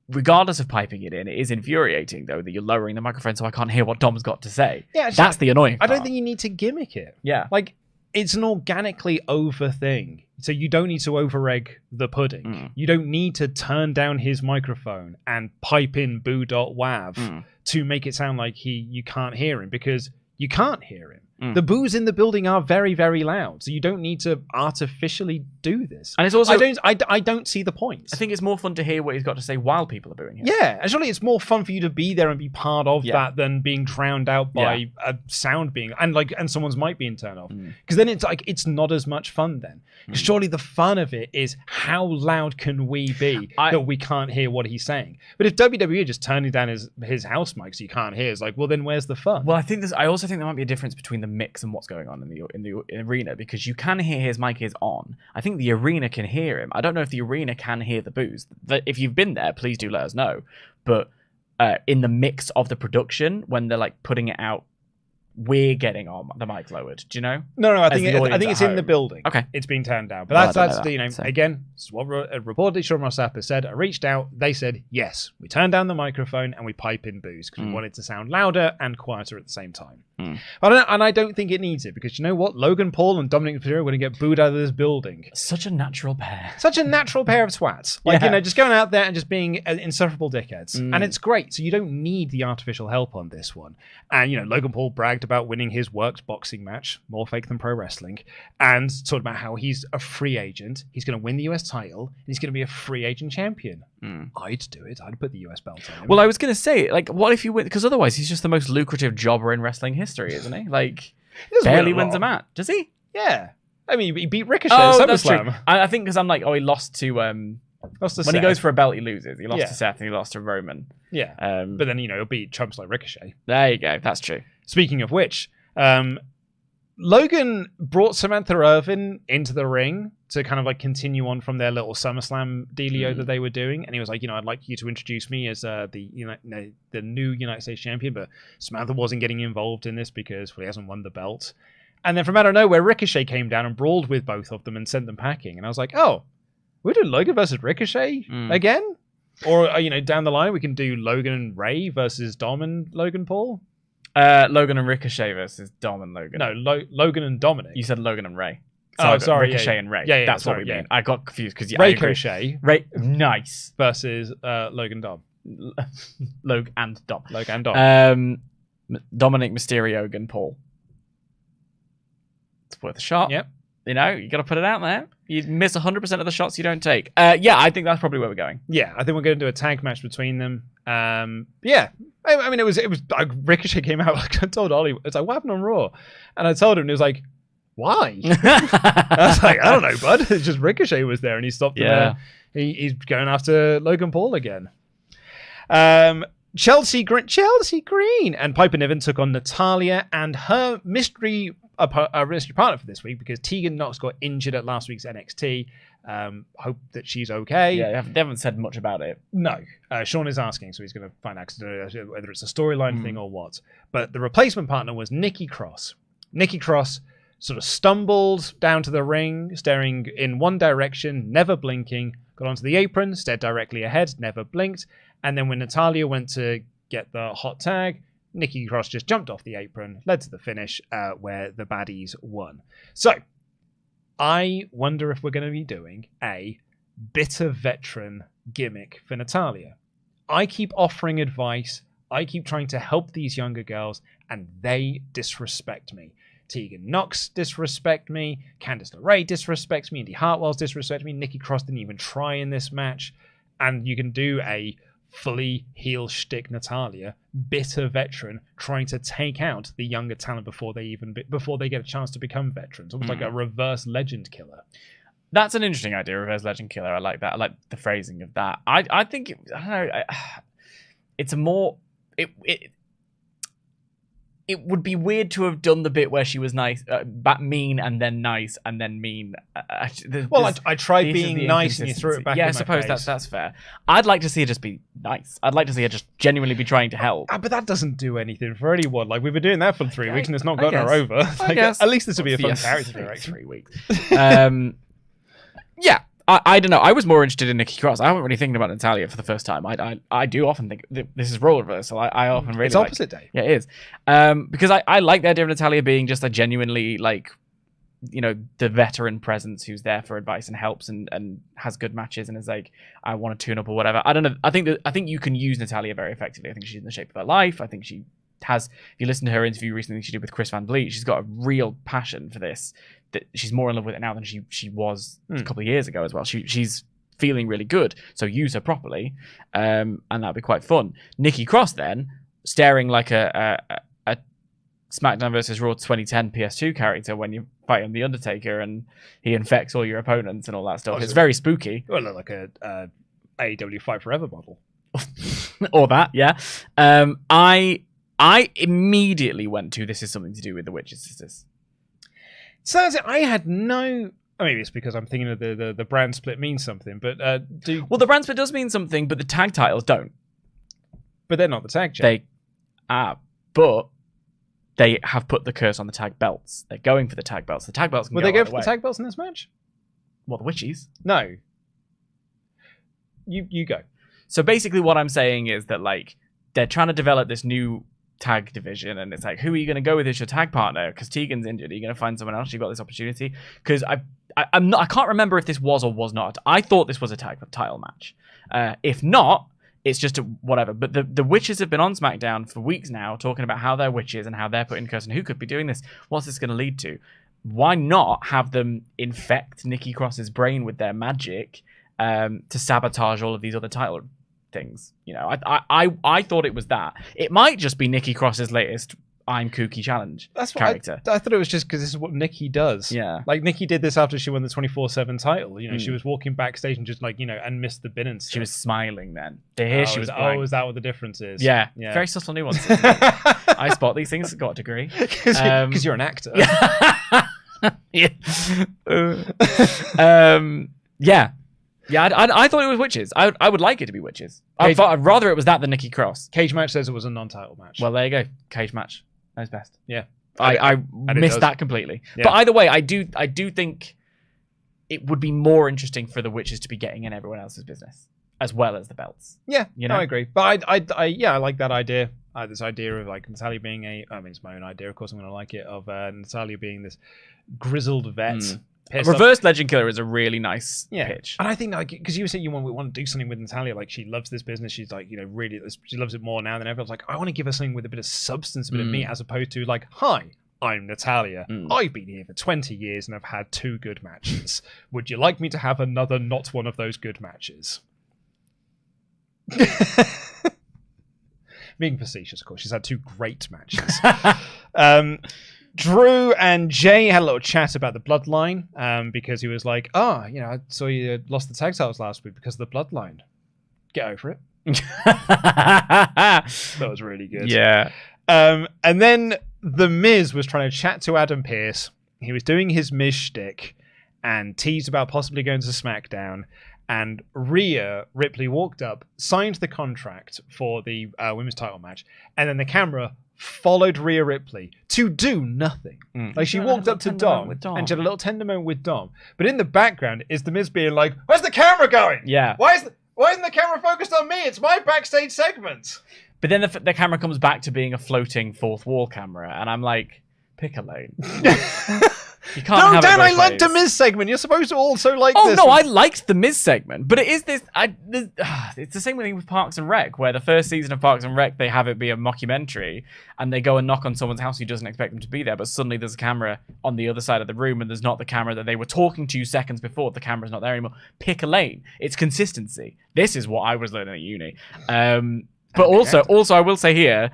regardless of piping it in, it is infuriating though that you're lowering the microphone so I can't hear what Dom's got to say. Yeah, that's the annoying part. I don't think you need to gimmick it. Yeah, like it's an organically over thing. So you don't need to over egg the pudding. You don't need to turn down his microphone and pipe in boo.wav to make it sound like you can't hear him, because you can't hear him. The boos in the building are very, very loud, so you don't need to artificially do this. And it's also I don't see the point. I think it's more fun to hear what he's got to say while people are booing him. Yeah, actually, it's more fun for you to be there and be part of that than being drowned out by a sound being and someone's mic being turned off. Because then it's like it's not as much fun then. Surely the fun of it is how loud can we be that we can't hear what he's saying. But if WWE are just turning down his house mic so you can't hear, it's like, well, then where's the fun? Well, I also think there might be a difference between the mix and what's going on in the arena, because you can hear his mic is on. I think the arena can hear him. I don't know if the arena can hear the boos. If you've been there, please do let us know. But in the mix of the production, when they're like putting it out, we're getting the mic lowered. Do you know? No. I think it's in the building. Okay, it's being turned down. But that's again, what reportedly Sean Ross Sapp has said. I reached out. They said yes. We turned down the microphone and we pipe in boos because we wanted to sound louder and quieter at the same time. But I don't think it needs it, because you know what? Logan Paul and Dominic Mysterio are going to get booed out of this building. Such a natural pair. Such a natural pair of twats. Like just going out there and just being insufferable dickheads, and it's great. So you don't need the artificial help on this one. And Logan Paul bragged about winning his worked boxing match, more fake than pro wrestling, and talked about how he's a free agent. He's going to win the US title, and he's going to be a free agent champion. I'd do it. I'd put the US belt on him. Well, I was going to say, like, what if you win? Because otherwise, he's just the most lucrative jobber in wrestling history, isn't he? Like, barely wins a match. Does he? Yeah. I mean, he beat Ricochet at SummerSlam. I think because I'm like, he lost to when Seth. He goes for a belt, he loses. He lost to Seth and he lost to Roman. Yeah. But then, he'll beat chumps like Ricochet. There you go. That's true. Speaking of which, Logan brought Samantha Irvin into the ring to kind of like continue on from their little SummerSlam dealio that they were doing. And he was like, I'd like you to introduce me as the new United States champion. But Samantha wasn't getting involved in this because he hasn't won the belt. And then from out of nowhere, Ricochet came down and brawled with both of them and sent them packing. And I was like, oh, we're doing Logan versus Ricochet again? Or, down the line, we can do Logan and Ray versus Dom and Logan Paul? Logan and Ricochet versus Dom and Logan. No, Logan and Dominic. You said Logan and Ray. Sorry. Ricochet and Ray. Yeah, that's what we mean. I got confused because Ricochet. Ray, nice. Versus Logan Dom. Logan and Dom. Logan and Dom. Dominic Mysterio and Paul. It's worth a shot. Yep. You got to put it out there. You miss 100% of the shots you don't take. I think that's probably where we're going. Yeah, I think we're going to do a tag match between them. Yeah. I mean, it was like Ricochet came out. Like, I told Ollie, it's like, what happened on Raw? And I told him, and he was like, why? I was like, I don't know, bud. It's just Ricochet was there, and he stopped him there. He's going after Logan Paul again. Chelsea Green and Piper Niven took on Natalya and her mystery partner for this week because Tegan Knox got injured at last week's NXT. Hope that she's okay. Yeah, they haven't said much about it. No. Sean is asking, so he's going to find out whether it's a storyline thing or what. But the replacement partner was Nikki Cross. Nikki Cross sort of stumbled down to the ring, staring in one direction, never blinking, got onto the apron, stared directly ahead, never blinked, and then when Natalya went to get the hot tag, Nikki Cross just jumped off the apron, led to the finish where the baddies won. So, I wonder if we're going to be doing a bitter veteran gimmick for Natalya. I keep offering advice. I keep trying to help these younger girls, and they disrespect me. Tegan Knox disrespect me. Candice LeRae disrespects me. Indy Hartwell's disrespect me. Nikki Cross didn't even try in this match. And you can do a fully heel shtick Natalya, bitter veteran, trying to take out the younger talent before they get a chance to become veterans. Almost like a reverse legend killer. That's an interesting idea, reverse legend killer. I like that. I like the phrasing of that. I think, I don't know, it's a more... it would be weird to have done the bit where she was nice, mean, and then nice, and then mean. I tried being nice and you threw it back. Yeah, in I suppose my face. that's fair. I'd like to see her just be nice. I'd like to see her just genuinely be trying to help. But that doesn't do anything for anyone. Like, we've been doing that for 3 weeks and it's not gotten her over. Like, at least this would be a fun character direction. 3 weeks. Yeah. I don't know. I was more interested in Nikki Cross. I wasn't really thinking about Natalya for the first time. I do often think this is role reversal. I often really it's opposite day. Yeah, it is. Because I like the idea of Natalya being just a genuinely like, you know, the veteran presence who's there for advice and helps and has good matches and is like, I want to tune up or whatever. I don't know. I think you can use Natalya very effectively. I think she's in the shape of her life. I think she has. If you listen to her interview recently she did with Chris Van Vliet, she's got a real passion for this. That she's more in love with it now than she was a couple of years ago as well. She's feeling really good, so use her properly, and that'd be quite fun. Nikki Cross then staring like a SmackDown vs Raw 2010 PS2 character when you fight him, The Undertaker, and he infects all your opponents and all that stuff. It's very spooky. Well, like a AEW Fight Forever model, or that, yeah. I immediately went to this is something to do with the Witches Sisters. So I had no. Maybe it's because I'm thinking of the brand split means something, but well, the brand split does mean something, but the tag titles don't. But they're not the tag champ. But they have put the curse on the tag belts. They're going for the tag belts. The tag belts can Will they go for the tag belts in this match? What, the Witchies? No. You go. So basically, what I'm saying is that like they're trying to develop this new tag division, and it's like, who are you going to go with as your tag partner? Because Tegan's injured. Are you going to find someone else? You've got this opportunity. Because I can't remember if this was or was not. I thought this was a tag title match. If not, it's just whatever. But the witches have been on SmackDown for weeks now, talking about how they're witches and how they're putting curse and who could be doing this. What's this going to lead to? Why not have them infect Nikki Cross's brain with their magic to sabotage all of these other title things? You know, I thought it was that. It might just be Nikki Cross's latest I'm Kooky challenge character. I thought it was just because this is what Nikki does. Yeah. Like, Nikki did this after she won the 24/7 title. You know, she was walking backstage and just like, you know, and missed the bin and stuff. She was smiling then. She was is that what the difference is? Yeah. Very subtle nuances. I spot these things, got a degree. Because you're an actor. Yeah. Yeah, I thought it was witches. I would like it to be witches. I'd rather it was that than Nikki Cross. Cage match says it was a non-title match. Well, there you go. Cage match. Knows best. Yeah. I missed that completely. Yeah. But either way, I do think it would be more interesting for the witches to be getting in everyone else's business as well as the belts. Yeah, you know? I agree. But I like that idea. This idea of like Natalya being it's my own idea. Of course, I'm going to like it. Of Natalya being this grizzled vet. Reverse Legend Killer is a really nice pitch. And I think, like, because you were saying you want to do something with Natalya, like, she loves this business. She's like, you know, really, she loves it more now than ever. I was like, I want to give her something with a bit of substance, a bit of meat, as opposed to like, hi, I'm Natalya. I've been here for 20 years and I've had 2 good matches. Would you like me to have another not one of those good matches? Being facetious, of course. She's had 2 great matches. Drew and Jay had a little chat about the bloodline because he was like, I saw you lost the tag titles last week because of the bloodline. Get over it. That was really good. Yeah. And then The Miz was trying to chat to Adam Pearce. He was doing his Miz shtick and teased about possibly going to SmackDown. And Rhea Ripley walked up, signed the contract for the women's title match, and then the camera followed Rhea Ripley to do nothing. Like, she walked up to Dom and she had a little tender moment with Dom. But in the background is The Miz being like, where's the camera going? Yeah. Why isn't the camera focused on me? It's my backstage segment. But then the camera comes back to being a floating fourth wall camera, and I'm like, pick a lane. You can't have Dan, it both I liked the ways. Miz segment. You're supposed to also like this. this. Oh, no, I liked the Miz segment. But it is this... it's the same thing with Parks and Rec, where the first season of Parks and Rec, they have it be a mockumentary, and they go and knock on someone's house who doesn't expect them to be there, but suddenly there's a camera on the other side of the room, and there's not the camera that they were talking to seconds before. The camera's not there anymore. Pick a lane. It's consistency. This is what I was learning at uni. But also, I will say here,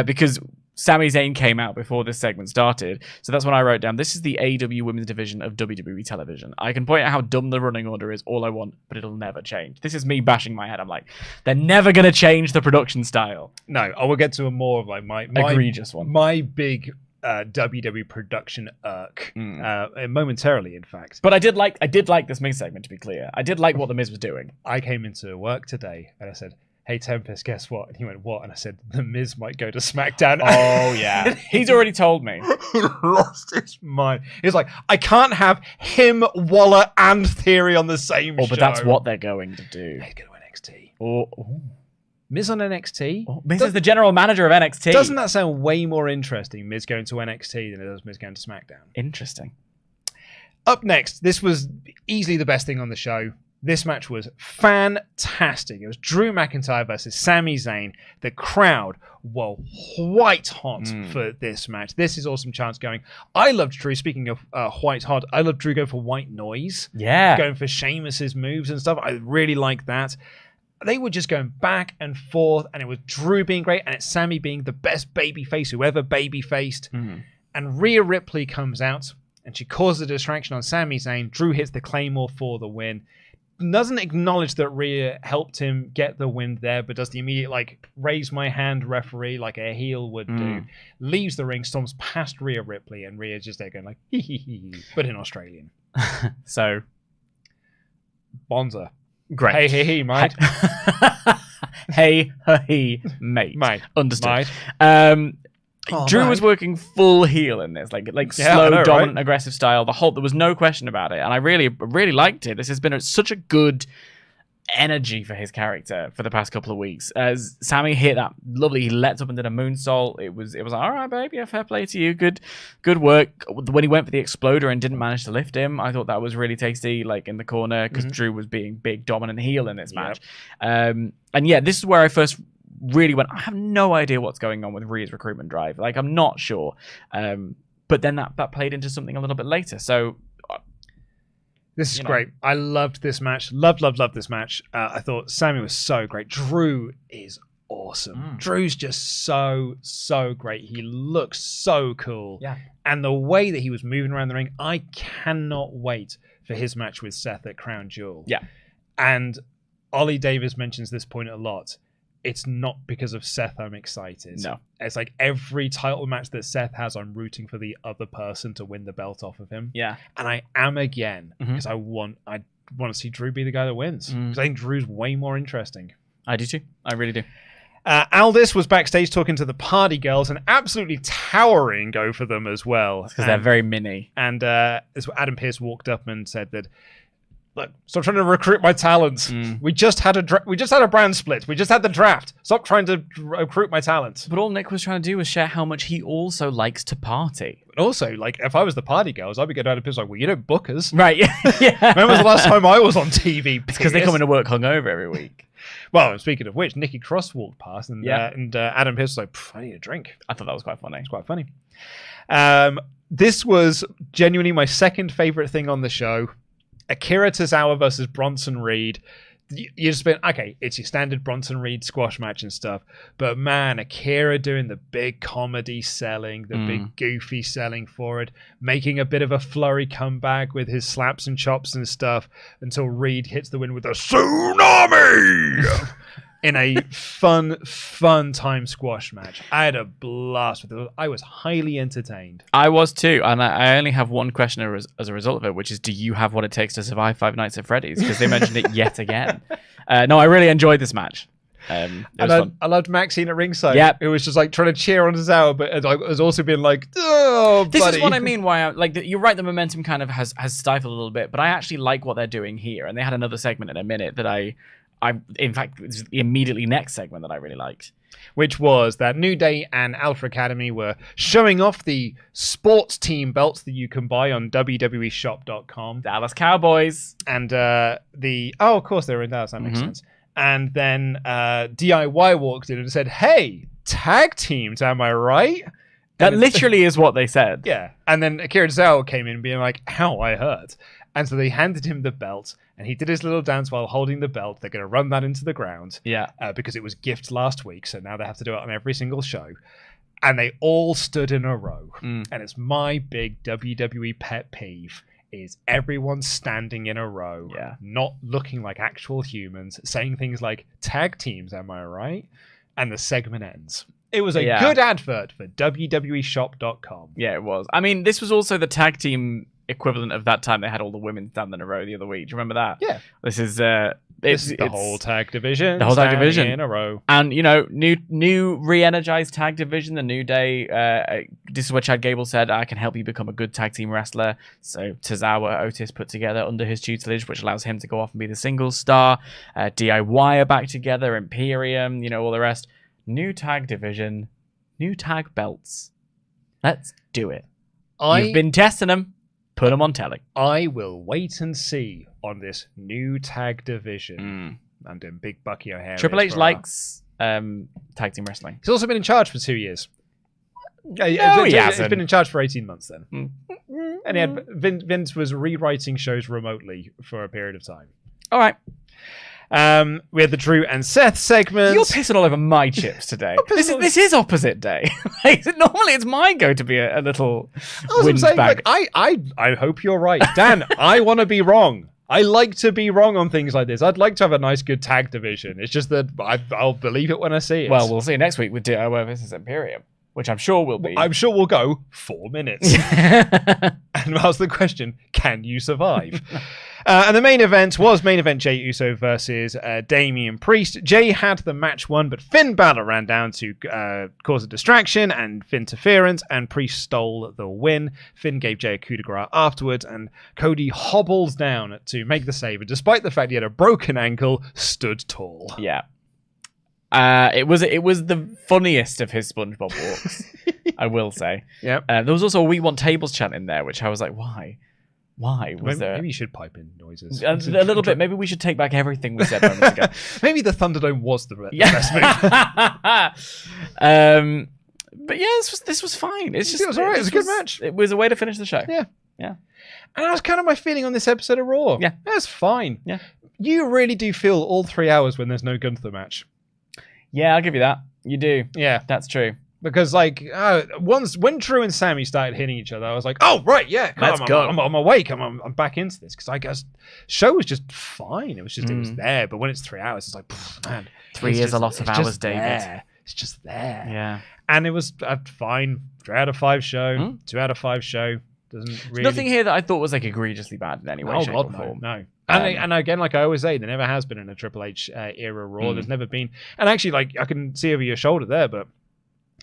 because Sami Zayn came out before this segment started. So that's when I wrote down, this is the AEW Women's Division of WWE Television. I can point out how dumb the running order is all I want, but it'll never change. This is me bashing my head. I'm like, they're never going to change the production style. No, I will get to a more of like my egregious one. My big WWE production irk momentarily, in fact. But I did like this Miz segment, to be clear. I did like what the Miz was doing. I came into work today and I said, hey Tempest, guess what? And he went, what? And I said, the Miz might go to SmackDown. Oh yeah. He's already told me. He lost his mind. He's like, I can't have him, Waller, and Theory on the same show. But that's what they're going to do. They go to NXT. Oh. Miz on NXT? Miz is the general manager of NXT. Doesn't that sound way more interesting, Miz going to NXT, than it does Miz going to SmackDown? Interesting. Up next, this was easily the best thing on the show. This match was fantastic. It was Drew McIntyre versus Sami Zayn. The crowd were white hot for this match. This is awesome chance going. I loved Drew, speaking of white hot, I loved Drew going for white noise. Yeah. Going for Sheamus's moves and stuff. I really liked that. They were just going back and forth, and it was Drew being great, and it's Sami being the best babyface who ever babyfaced. And Rhea Ripley comes out, and she causes a distraction on Sami Zayn. Drew hits the Claymore for the win. Doesn't acknowledge that Rhea helped him get the win there, but does the immediate, like, raise my hand referee like a heel would do. Leaves the ring, storms past Rhea Ripley, and Rhea's just there going like, hee hee hee, but in Australian. So, Bonza. Great. Hey, mate. Hey, mate. Mate. Understood. Mate. Drew was working full heel in this, like slow, dominant, aggressive style. There was no question about it, and I really liked it. This has been such a good energy for his character for the past couple of weeks. As Sami hit that lovely, he leapt up and did a moonsault. It was like, all right, baby, yeah, fair play to you, good work. When he went for the exploder and didn't manage to lift him, I thought that was really tasty, like in the corner, because Drew was being big, dominant heel in this match. And yeah, this is where I first really went, I have no idea what's going on with Rhea's recruitment drive. Like, I'm not sure. But then that played into something a little bit later. So this is great. I loved this match. Loved this match. I thought Sami was so great. Drew is awesome. Drew's just so great. He looks so cool. Yeah. And the way that he was moving around the ring, I cannot wait for his match with Seth at Crown Jewel. Yeah. And Ollie Davis mentions this point a lot. It's not because of Seth I'm excited. No. It's like every title match that Seth has, I'm rooting for the other person to win the belt off of him. Yeah. And I am again, because I want to see Drew be the guy that wins. Because I think Drew's way more interesting. I do too. I really do. Aldis was backstage talking to the party girls and absolutely towering over them as well. Because they're very mini. And Adam Pearce walked up and said that, look, stop trying to recruit my talents. We just had a brand split. We just had the draft. Stop trying to recruit my talents. But all Nick was trying to do was share how much he also likes to party. But also, like, if I was the party girls, I'd be getting out of piss like, well, you don't book us. Right, yeah. When was the last time I was on TV? It's because they come into work hungover every week. Well, speaking of which, Nikki Cross walked past and Adam Pearce was like, I need a drink. I thought that was quite funny. It's quite funny. This was genuinely my second favorite thing on the show. Akira Tozawa versus Bronson Reed. You just been, okay, it's your standard Bronson Reed squash match and stuff. But man, Akira doing the big comedy selling, the big goofy selling for it, making a bit of a flurry comeback with his slaps and chops and stuff until Reed hits the win with a tsunami in a fun time squash match. I had a blast with it. I was highly entertained. I was too, and I only have one question as a result of it, which is, do you have what it takes to survive Five Nights at Freddy's? Because they mentioned it yet again. No, I really enjoyed this match. It was fun. I loved Maxine at ringside. Yeah, it was just like trying to cheer on Tozawa, but it was also being like, oh, this buddy. is what I mean. Why you're right. The momentum kind of has stifled a little bit, but I actually like what they're doing here, and they had another segment in a minute that I in fact, it's the immediately next segment that I really liked. Which was that New Day and Alpha Academy were showing off the sports team belts that you can buy on WWEshop.com. Dallas Cowboys. And of course they were in Dallas, that makes sense. And then DIY walked in and said, hey, tag teams, am I right? That literally is what they said. Yeah. And then Akira Tozawa came in being like, ow, I hurt. And so they handed him the belt, and he did his little dance while holding the belt. They're going to run that into the ground. Yeah. Because it was gift last week, so now they have to do it on every single show. And they all stood in a row. And it's my big WWE pet peeve is everyone standing in a row, not looking like actual humans, saying things like, tag teams, am I right? And the segment ends. It was a good advert for WWEshop.com. Yeah, it was. I mean, this was also the tag team equivalent of that time they had all the women stand in a row the other week. Do you remember that? Yeah. This is the whole tag division. The whole tag division in a row. And, you know, new re-energized tag division, the New Day. This is what Chad Gable said, I can help you become a good tag team wrestler. So Tozawa, Otis put together under his tutelage, which allows him to go off and be the singles star. DIY are back together, Imperium, you know, all the rest. New tag division, new tag belts. Let's do it. You've been testing them. Put them on telly. I will wait and see on this new tag division. I'm doing big Bucky O'Hare. Triple H likes tag team wrestling. He's also been in charge for 2 years. He hasn't. He's been in charge for 18 months then. And he had, Vince was rewriting shows remotely for a period of time. All right. We had the Drew and Seth segment. You're pissing all over my chips today. This is opposite day. Normally it's my go to be a little windbag. I hope you're right. Dan, I want to be wrong. I like to be wrong on things like this. I'd like to have a nice, good tag division. It's just that I'll believe it when I see it. Well, we'll see next week with DIY versus Imperium, which I'm sure will be. I'm sure we'll go 4 minutes. And ask the question, can you survive? And the main event was main event Jey Uso versus Damian Priest. Jey had the match won, but Finn Balor ran down to cause a distraction and interference, and Priest stole the win. Finn gave Jey a coup de grace afterwards, and Cody hobbles down to make the save, and despite the fact he had a broken ankle, stood tall. Yeah. It was the funniest of his SpongeBob walks, I will say. Yeah. There was also a "We Want Tables" chant in there, which I was like, why? Why was there? Maybe you should pipe in noises. A little bit. Maybe we should take back everything we said moments ago. Maybe the Thunderdome was the best move. But yeah, this was fine. It was alright. It was a good match. It was a way to finish the show. Yeah. And that was kind of my feeling on this episode of Raw. Yeah. That's fine. Yeah. You really do feel all 3 hours when there's no Gunther match. Yeah, I'll give you that. You do. Yeah. That's true. Because, like, when Drew and Sami started hitting each other, I was like, oh, right, yeah. Let's go. I'm awake. I'm back into this. Because I guess show was just fine. It was just, it was there. But when it's 3 hours, it's like, man. 3 years, a lot of hours, David. There. It's just there. Yeah. And it was a fine 3 out of 5 show, 2 out of 5 show. Doesn't really... Nothing here that I thought was, like, egregiously bad in any way, shape, or form. No. And again, like I always say, there never has been in a Triple H era Raw. There's never been. And actually, like, I can see over your shoulder there, but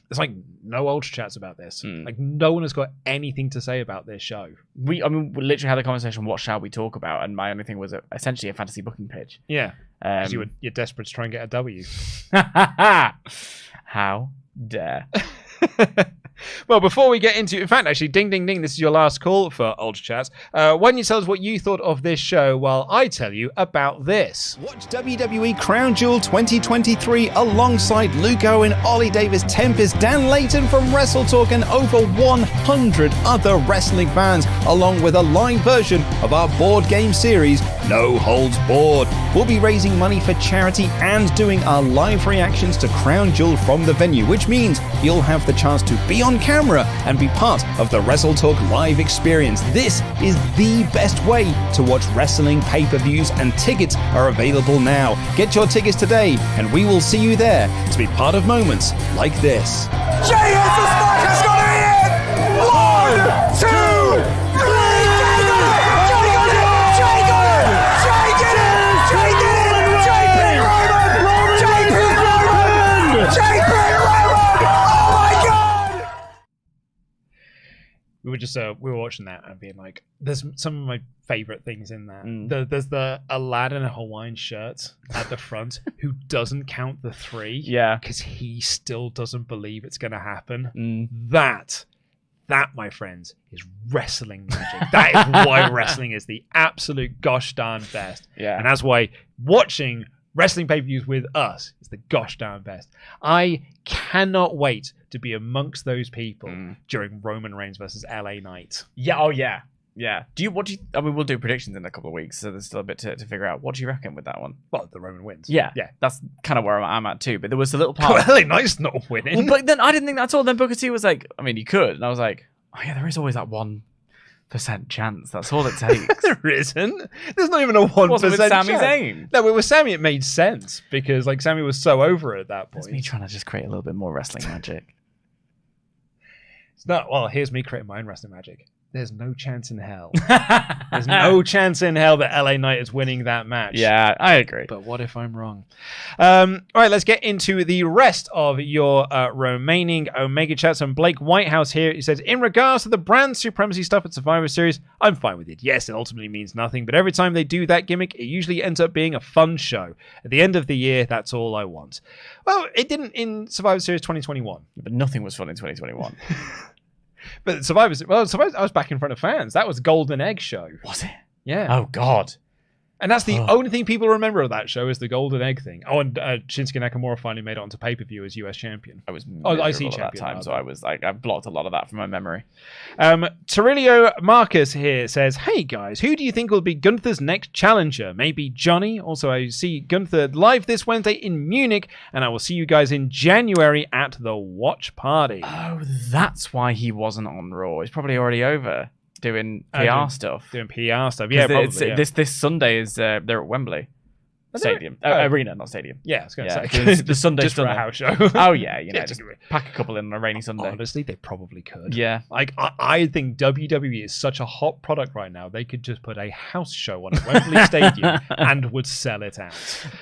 there's like no UltraChats about this. Like, no one has got anything to say about this show. We literally had a conversation, what shall we talk about? And my only thing was essentially a fantasy booking pitch. Yeah. Because you're desperate to try and get a W. How dare. Well, before we get into... In fact, actually, ding, ding, ding, this is your last call for UltraChats. Why don't you tell us what you thought of this show while I tell you about this? Watch WWE Crown Jewel 2023 alongside Luke Owen, Ollie Davis, Tempest, Dan Layton from WrestleTalk, and over 100 other wrestling fans, along with a live version of our board game series, No Holds Board. We'll be raising money for charity and doing our live reactions to Crown Jewel from the venue, which means you'll have the chance to be on camera and be part of the WrestleTalk live experience. This is the best way to watch wrestling pay-per-views, and tickets are available now. Get your tickets today, and we will see you there to be part of moments like this. Jey is the spark, it's gonna hit! 1, 2, we were watching that and being like, there's some of my favorite things in that. There's the Aladdin Hawaiian shirt at the front who doesn't count the 3 because he still doesn't believe it's going to happen. That, my friends, is wrestling magic. That is why wrestling is the absolute gosh darn best. And that's why watching wrestling pay-per-views with us is the gosh darn best. I cannot wait to be amongst those people during Roman Reigns versus LA Knight. Yeah, oh yeah. Yeah. I mean, we'll do predictions in a couple of weeks, so there's still a bit to figure out. What do you reckon with that one? Well, the Roman wins. Yeah. Yeah. That's kind of where I'm at too. But there was a little part. Well, nice not winning. Well, but then I didn't think that's all. Then Booker T was like, I mean, you could. And I was like, oh yeah, there is always that 1% chance. That's all it takes. There isn't. There's not even a 1% Wasn't with Sami chance. Zayn. No, with Sami it made sense because like Sami was so over at that point. It's me trying to just create a little bit more wrestling magic. It's not. Well, here's me creating my own wrestling magic. There's no chance in hell. There's no chance in hell that LA Knight is winning that match. Yeah, I agree. But what if I'm wrong? All right, let's get into the rest of your remaining Omega chats. And Blake Whitehouse here, he says, in regards to the brand supremacy stuff at Survivor Series, I'm fine with it. Yes, it ultimately means nothing, but every time they do that gimmick, it usually ends up being a fun show. At the end of the year, that's all I want. Well, it didn't in Survivor Series 2021. But nothing was fun in 2021. But Survivor, I was back in front of fans. That was Golden Egg show. Was it? Yeah. Oh, God. And that's the only thing people remember of that show is the Golden Egg thing. Oh, and Shinsuke Nakamura finally made it onto pay-per-view as US champion. I was IC at champion that time, so I was like, I blocked a lot of that from my memory. Terilio Marcus here says, hey guys, who do you think will be Gunther's next challenger? Maybe Johnny? Also, I see Gunther live this Wednesday in Munich, and I will see you guys in January at the Watch Party. Oh, that's why he wasn't on Raw. He's probably already over doing PR stuff. Doing PR stuff, yeah, probably. This Sunday is they're at Wembley Stadium. Arena, not stadium. Yeah, I was going to say. The Sunday just for a house show. Oh, yeah, you know, Yeah, just pack a couple in on a rainy Sunday. Honestly, they probably could. Yeah. Like, I think WWE is such a hot product right now, they could just put a house show on at Wembley Stadium and would sell it out.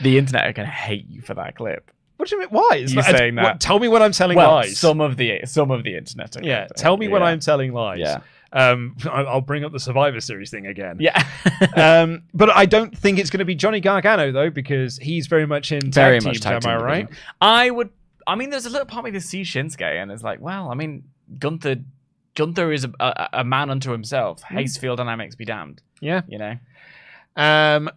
The internet are going to hate you for that clip. What do you mean? Why? You saying that? Tell me when I'm telling Well, lies. some of the internet. Yeah, tell me when I'm telling lies. Yeah. I'll bring up the Survivor Series thing again. Yeah. But I don't think it's going to be Johnny Gargano, though, because he's very much in tag teams, am I right? I mean, there's a little part of me that sees Shinsuke and it's like, well, I mean, Gunther is a man unto himself. Hastefield dynamics be damned. Yeah. You know?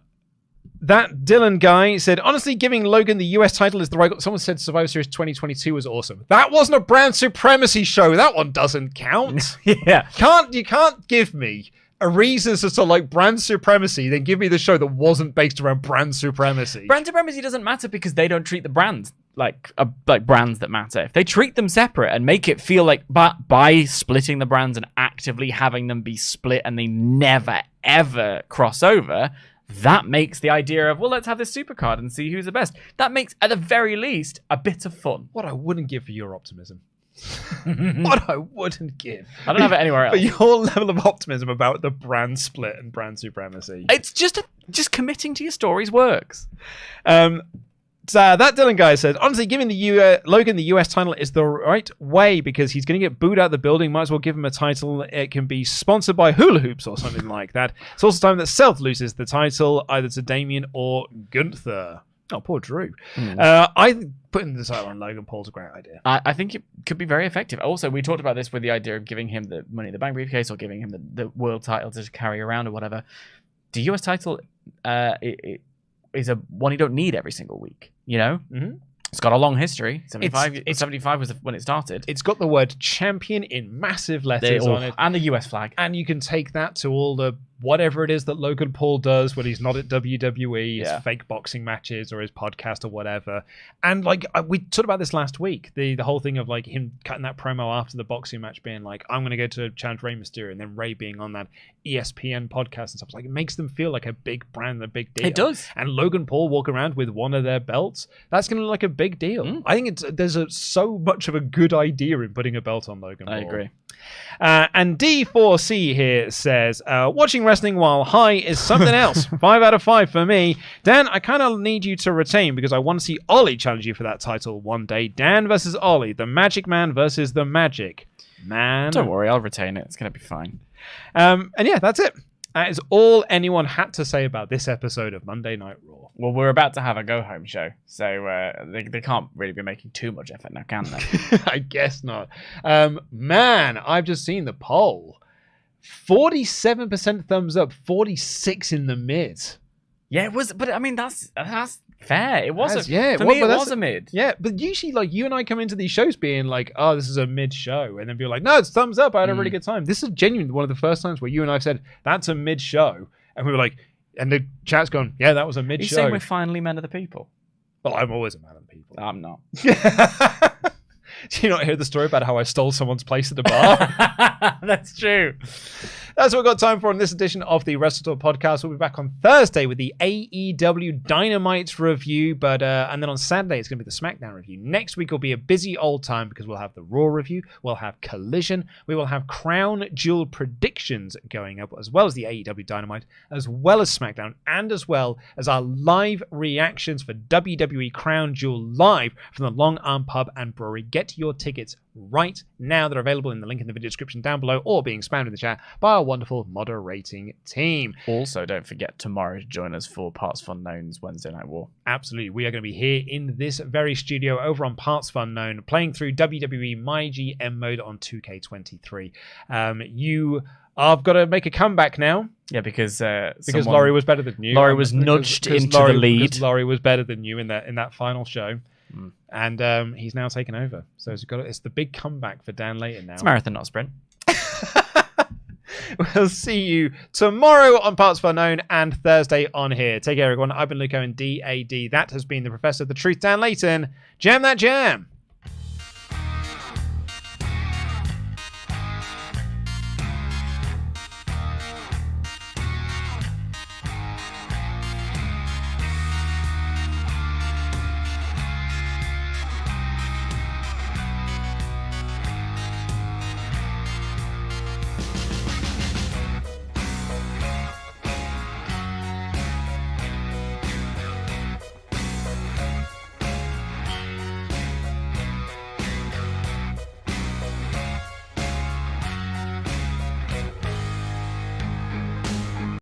That Dylan guy said, honestly, giving Logan the US title is the right... Someone said Survivor Series 2022 was awesome. That wasn't a brand supremacy show. That one doesn't count. Yeah. You can't give me a reason as to like brand supremacy, then give me the show that wasn't based around brand supremacy. Brand supremacy doesn't matter because they don't treat the brands like brands that matter. If they treat them separate and make it feel like by splitting the brands and actively having them be split and they never, ever cross over... That makes the idea of, well, let's have this supercard and see who's the best. That makes, at the very least, a bit of fun. What I wouldn't give for your optimism. What I wouldn't give. I don't have it anywhere else. For your level of optimism about the brand split and brand supremacy. It's just committing to your stories works. That Dylan guy says, honestly, giving Logan the US title is the right way because he's going to get booed out of the building. Might as well give him a title. It can be sponsored by Hula Hoops or something like that. It's also time that Seth loses the title either to Damien or Gunther. Oh, poor Drew. I think putting the title on Logan Paul's a great idea. I think it could be very effective. Also, we talked about this with the idea of giving him the Money in the Bank briefcase or giving him the world title to carry around or whatever. The US title is one you don't need every single week, you know? Mm-hmm. It's got a long history. 75 was when it started. It's got the word champion in massive letters on it. And the US flag. And you can take that to all the whatever it is that Logan Paul does when he's not at WWE, his fake boxing matches or his podcast or whatever. And like we talked about this last week, the whole thing of like him cutting that promo after the boxing match being like, I'm going to go to challenge Rey Mysterio, and then Rey being on that ESPN podcast and stuff. Like it makes them feel like a big brand, a big deal. It does. And Logan Paul walk around with one of their belts. That's going to look like a big deal. I think there's so much of a good idea in putting a belt on Logan Paul. I agree. And D4C here says, watching wrestling while high is something else. 5 out of 5 for me. Dan, I kind of need you to retain because I want to see Ollie challenge you for that title one day. Dan versus Ollie, the Magic Man versus the Magic Man. Don't worry, I'll retain it. It's going to be fine. And yeah, that's it. That is all anyone had to say about this episode of Monday Night Raw. Well, we're about to have a go-home show, so they can't really be making too much effort now, can they? I guess not. Man, I've just seen the poll. 47% thumbs up, 46 in the mid. Yeah, it was, but I mean, that's Fair. It was For me, it was a mid. Yeah, but usually, like, you and I come into these shows being like, "Oh, this is a mid show," and then be like, "No, it's thumbs up. I had a really good time." This is genuinely one of the first times where you and I have said that's a mid show, and we were like, and the chat's gone, "Yeah, that was a mid Are you show." saying we're finally men of the people? Well, I'm always a man of the people. I'm not. Do you not hear the story about how I stole someone's place at a bar? That's true. That's what we've got time for in this edition of the WrestleTalk Podcast. We'll be back on Thursday with the AEW Dynamite review, and then on Saturday it's going to be the SmackDown review. Next week will be a busy old time because we'll have the Raw review, we'll have Collision, we will have Crown Jewel predictions going up, as well as the AEW Dynamite, as well as SmackDown, and as well as our live reactions for WWE Crown Jewel live from the Long Arm Pub and Brewery. Get your tickets right now. They're available in the link in the video description down below or being spammed in the chat by our wonderful moderating team. Also, don't forget tomorrow to join us for partsFUNknown's Wednesday Night War. Absolutely. We are going to be here in this very studio over on partsFUNknown, playing through WWE MyGM mode on 2K23. I've got to make a comeback now. Yeah, because Laurie was better than you. Laurie was nudged into the lead. Because Laurie was better than you in that final show. And he's now taken over. So it's the big comeback for Dan Layton now. It's a marathon, not a sprint. We'll see you tomorrow on partsFUNknown and Thursday on here. Take care, everyone. I've been Luke Owen, DAD. That has been the Professor of the Truth, Dan Layton. Jam that jam.